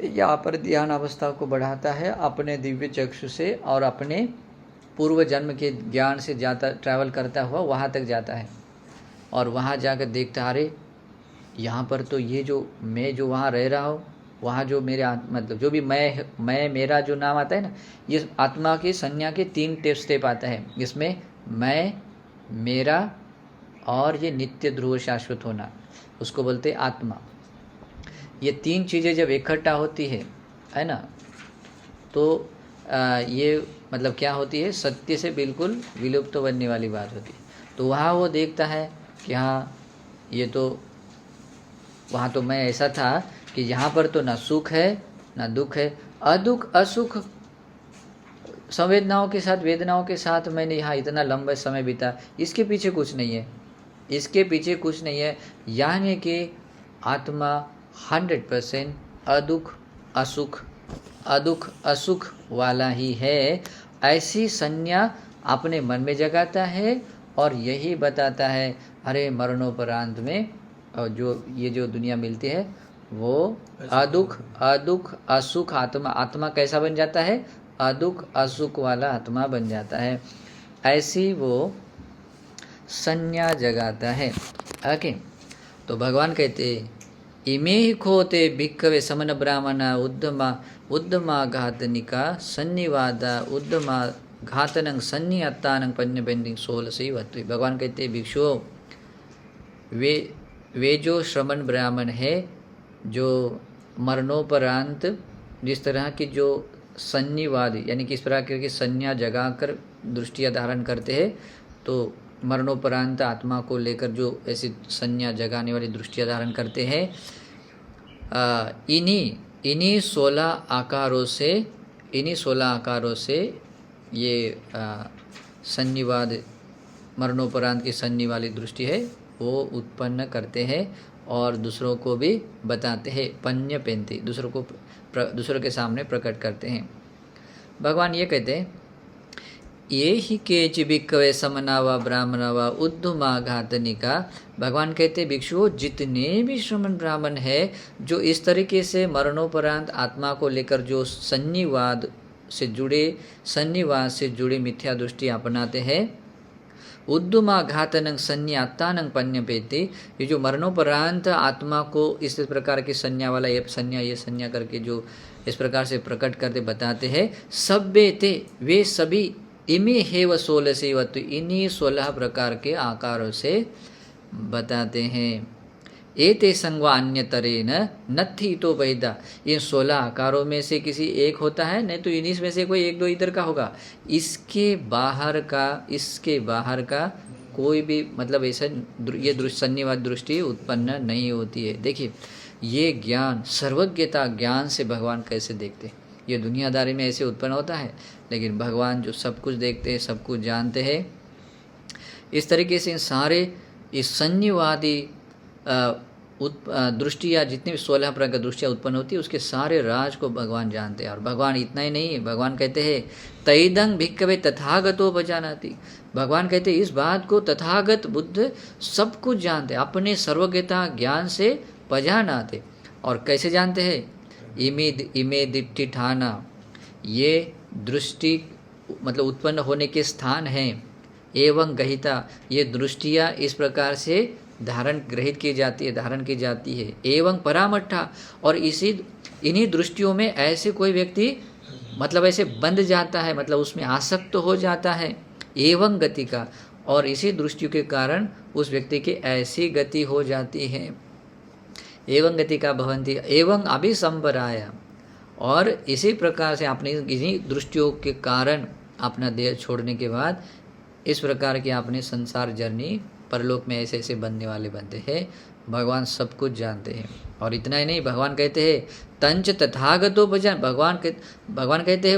यहाँ पर ध्यान अवस्था को बढ़ाता है अपने दिव्य चक्षु से और अपने पूर्व जन्म के ज्ञान से जाता, ट्रैवल करता हुआ वहाँ तक जाता है और वहाँ जाकर देखता, अरे यहाँ पर तो ये जो मैं जो वहाँ रह रहा हूँ, वहाँ जो मेरे मतलब जो भी मैं मेरा जो नाम आता है ना, ये आत्मा की संज्ञा के 3 स्टेप आता है। इसमें मैं, मेरा और ये नित्य ध्रुव शाश्वत होना, उसको बोलते हैं आत्मा। ये 3 चीज़ें जब इकट्ठा होती है ना, तो ये मतलब क्या होती है, सत्य से बिल्कुल विलुप्त बनने वाली बात होती है। तो वहाँ वो देखता है कि हाँ ये तो वहाँ तो मैं ऐसा था कि यहाँ पर तो ना सुख है ना दुख है, अदुख असुख संवेदनाओं के साथ वेदनाओं के साथ मैंने यहाँ इतना लंबा समय बिता, इसके पीछे कुछ नहीं है, इसके पीछे कुछ नहीं है। यानी कि आत्मा 100% अदुख असुख वाला ही है, ऐसी संज्ञा अपने मन में जगाता है और यही बताता है अरे मरणोपरांत में जो जो दुनिया मिलती है वो अदुख असुख आत्मा कैसा बन जाता है, अदुख असुख वाला आत्मा बन जाता है, ऐसी वो संज्ञा जगाता है। ओके, तो भगवान कहते इमे ही खोते भिक्खवे समन ब्राह्मणा उद्दमा घातनिका सन्निवादा उद्दमा घातनं सन्निहत्तानं पन्य पेंडिंग सोल से वत्व। भगवान कहते भिक्षुओं, वे जो श्रमण ब्राह्मण है जो मरणोपरांत जिस तरह की जो सन्निवाद यानी कि इस प्रकार की संज्ञा जगाकर दृष्टियाँ धारण करते हैं, तो मरणोपरांत आत्मा को लेकर जो ऐसी संज्ञा जगाने वाली दृष्टियाँ धारण करते हैं, इन्हीं 16 आकारों से ये सन्निवाद मरणोपरांत की सन्नी वाली दृष्टि है वो उत्पन्न करते हैं और दूसरों को भी बताते हैं, पन्य पेंती दूसरों के सामने प्रकट करते हैं। भगवान ये कहते हैं ये ही केचि भिक्खवे समना व ब्राह्मणा व उद्धमा घातनिका। भगवान कहते भिक्षुओं, जितने भी श्रमण ब्राह्मण है जो इस तरीके से मरणोपरांत आत्मा को लेकर जो सन्निवाद से जुड़े मिथ्या दृष्टि अपनाते हैं, उद्दुमा घातनं संज्ञात्तानं पन्यपेति, ये जो मरणोपरांत आत्मा को इस प्रकार की संज्ञा वाला ये संज्ञा करके जो इस प्रकार से प्रकट करते बताते हैं, सभ्यते वे सभी इमे हेव 16 से वत्व, इन्हीं 16 प्रकार के आकारों से बताते हैं। एते संगवा अन्यतरेन नथी तो वैदा, इन 16 आकारों में से किसी एक होता है, नहीं तो इन्हीं में से कोई 1-2 इधर का होगा, इसके बाहर का कोई भी मतलब ऐसा ये सन्निवाद दृष्टि उत्पन्न नहीं होती है। देखिए ये ज्ञान सर्वज्ञता ज्ञान से भगवान कैसे देखते हैं, ये दुनियादारी में ऐसे उत्पन्न होता है, लेकिन भगवान जो सब कुछ देखते हैं, सब कुछ जानते हैं, इस तरीके से सारे इस सन्निवादी दृष्टियाँ जितनी भी 16 प्रकार की दृष्टियाँ उत्पन्न होती है उसके सारे राज को भगवान जानते हैं। और भगवान इतना ही नहीं, भगवान कहते हैं तैदं भिक्खवे तथागतो बजानाति, भगवान कहते हैं इस बात को तथागत बुद्ध सब कुछ जानते हैं, अपने सर्वज्ञता ज्ञान से पहचानते। और कैसे जानते हैं, इमे दिट्ठि ठाना, ये दृष्टि मतलब उत्पन्न होने के स्थान हैं, एवं गहिता, ये दृष्टियाँ इस प्रकार से धारण की जाती है, एवं परामट्ठा, और इन्हीं दृष्टियों में ऐसे कोई व्यक्ति मतलब ऐसे बंध जाता है, मतलब उसमें आसक्त तो हो जाता है, एवं गति का, और इसी दृष्टियों के कारण उस व्यक्ति की ऐसी गति हो जाती है, एवं गति का भवंती एवं अभिसंपराय, और इसी प्रकार से आपने इन्हीं दृष्टियों के कारण अपना देह छोड़ने के बाद इस प्रकार की आपने संसार जर्नी परलोक में ऐसे ऐसे बनने वाले बनते हैं। भगवान सब कुछ जानते हैं। और इतना ही नहीं, भगवान कहते हैं तंच तथागतो भजन, भगवान कहते हैं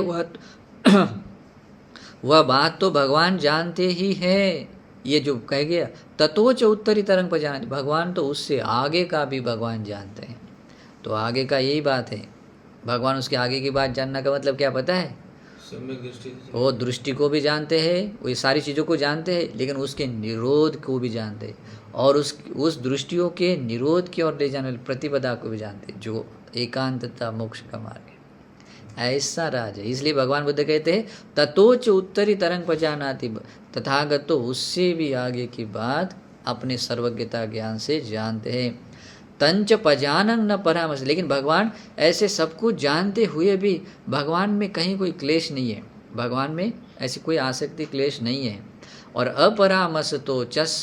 वह बात तो भगवान जानते ही है, ये जो कह गया ततोच उत्तरी तरंग पर जाना, भगवान तो उससे आगे का भी भगवान जानते हैं। तो आगे का यही बात है, भगवान उसके आगे की बात जानना का मतलब क्या पता है? सम्यक दृष्टि से वो दृष्टि को भी जानते हैं, वो ये सारी चीज़ों को जानते हैं, लेकिन उसके निरोध को भी जानते हैं, और उस दृष्टियों के निरोध की ओर ले जाने वाली प्रतिपदा को भी जानते हैं, जो एकांतता मोक्ष का मार्ग है। ऐसा राज है। इसलिए भगवान बुद्ध कहते हैं ततोच उत्तरी तरंग पर जानाति, तथागत तो उससे भी आगे की बात अपने सर्वज्ञता ज्ञान से जानते हैं। तंच पजानंग न परामर्श, लेकिन भगवान ऐसे सब कुछ जानते हुए भी भगवान में कहीं कोई क्लेश नहीं है, भगवान में ऐसी कोई आसक्ति क्लेश नहीं है। और अपरामर्श तो चस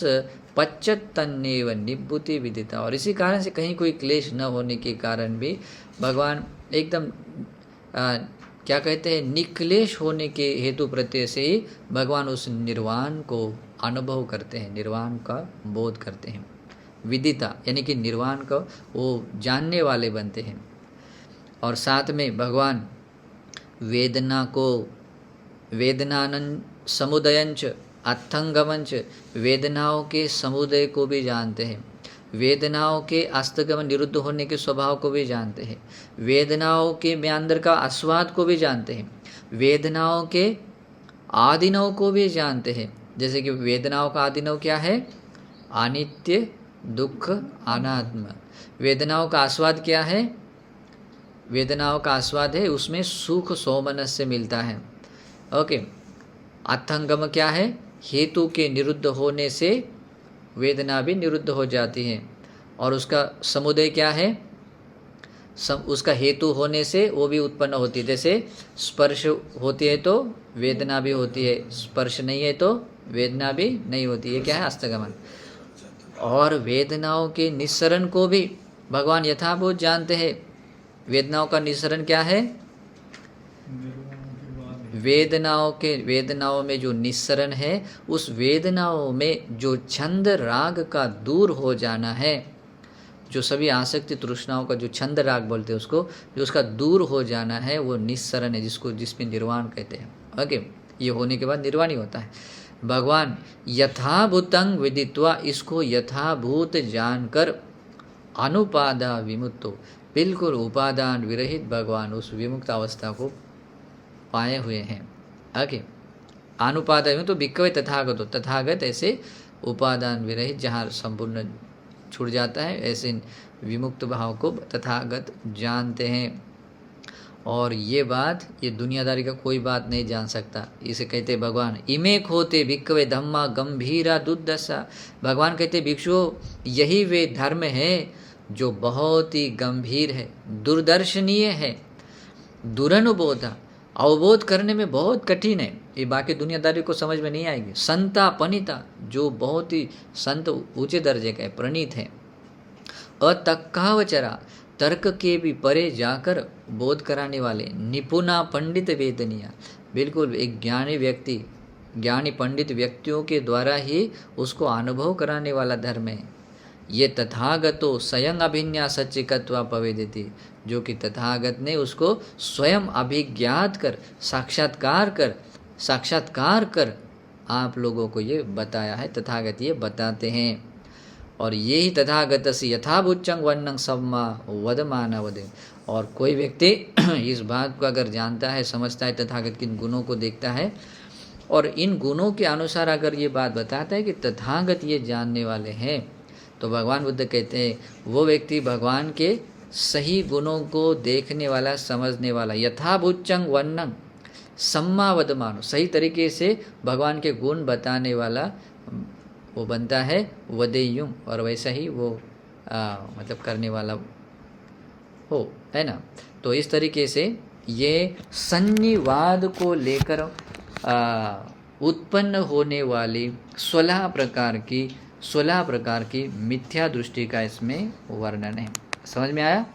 पच्चत तन्नेव निबुति विदिता, और इसी कारण से कहीं कोई क्लेश न होने के कारण भी भगवान एकदम क्या कहते हैं, निक्लेश होने के हेतु प्रत्यय से ही भगवान उस निर्वाण को अनुभव करते हैं, निर्वाण का बोध करते हैं। विदिता यानी कि निर्वाण को वो जानने वाले बनते हैं। और साथ में भगवान वेदना को वेदनानंद समुदयंच अर्थंगमंच, वेदनाओं के समुदय को भी जानते हैं, वेदनाओं के अस्तगमन निरुद्ध होने के स्वभाव को भी जानते हैं, वेदनाओं के म्यांदर का आस्वाद को भी जानते हैं, वेदनाओं के आदिनव को भी जानते हैं। जैसे कि वेदनाओं का आदिनव क्या है? अनित्य, दुख, अनात्म। वेदनाओं का आस्वाद क्या है? वेदनाओं का आस्वाद है उसमें सुख सोमनस से मिलता है। ओके। अर्थंगम क्या है? हेतु के निरुद्ध होने से वेदना भी निरुद्ध हो जाती है। और उसका समुदय क्या है? उसका हेतु होने से वो भी उत्पन्न होती है। जैसे स्पर्श होती है तो वेदना भी होती है, स्पर्श नहीं है तो वेदना भी नहीं होती। ये क्या है? अस्तगमन। और वेदनाओं के निस्सरण को भी भगवान यथाभूत जानते हैं। वेदनाओं का निस्सरण क्या है? वेदनाओं में जो निस्सरण है, उस वेदनाओं में जो छंद राग का दूर हो जाना है, जो सभी आसक्ति तृष्णाओं का जो छंद राग बोलते हैं उसको, जो उसका दूर हो जाना है, वो निस्सरण है, जिसमें निर्वाण कहते हैं। ओके। ये होने के बाद निर्वाण ही होता है। भगवान यथाभूतं विदित्वा, इसको यथाभूत जानकर अनुपादा विमुक्तो, बिल्कुल उपादान विरहित भगवान उस विमुक्त अवस्था को पाए हुए हैं। आगे अनुपादान में तो भिक्खवे तथागत हो, तथागत ऐसे उपादान विरहित जहाँ संपूर्ण छूट जाता है, ऐसे विमुक्त भाव को तथागत जानते हैं। और ये बात, ये दुनियादारी का कोई बात नहीं जान सकता। इसे कहते भगवान इमे खोते भिक्खवे धम्मा गंभीरा दुर्दशा। भगवान कहते भिक्षुओं, यही वे धर्म है जो बहुत ही गंभीर है, दूरदर्शनीय है, दुरनुबोधा, अवबोध करने में बहुत कठिन है। ये बाकी दुनियादारी को समझ में नहीं आएगी। संता पनिता, जो बहुत ही संत ऊंचे दर्जे का है, प्रणीत है। अतक्कावचरा, तर्क के भी परे जाकर बोध कराने वाले। निपुणा पंडित वेदनिया, बिल्कुल एक ज्ञानी पंडित व्यक्तियों के द्वारा ही उसको अनुभव कराने वाला धर्म है। ये तथागतो स्वयं अभिज्ञा सच्चिकत्वा पवेदिति, जो कि तथागत ने उसको स्वयं अभिज्ञात कर, साक्षात्कार कर आप लोगों को ये बताया है। तथागत ये बताते हैं। और ये ही तथागतस्य यथाभूतं वर्णं सम्मा वदमानवदे। और कोई व्यक्ति इस बात को अगर जानता है, समझता है, तथागत के गुणों को देखता है और इन गुणों के अनुसार अगर ये बात बताता है कि तथागत ये जानने वाले हैं, तो भगवान बुद्ध कहते हैं वो व्यक्ति भगवान के सही गुणों को देखने वाला, समझने वाला, यथाभूतं वर्णं सम्मा वदमानो, सही तरीके से भगवान के गुण बताने वाला वो बनता है वदेयुम, और वैसा ही वो मतलब करने वाला हो, है ना। तो इस तरीके से ये सन्निवाद को लेकर उत्पन्न होने वाली 16 प्रकार की मिथ्या दृष्टि का इसमें वर्णन है। समझ में आया?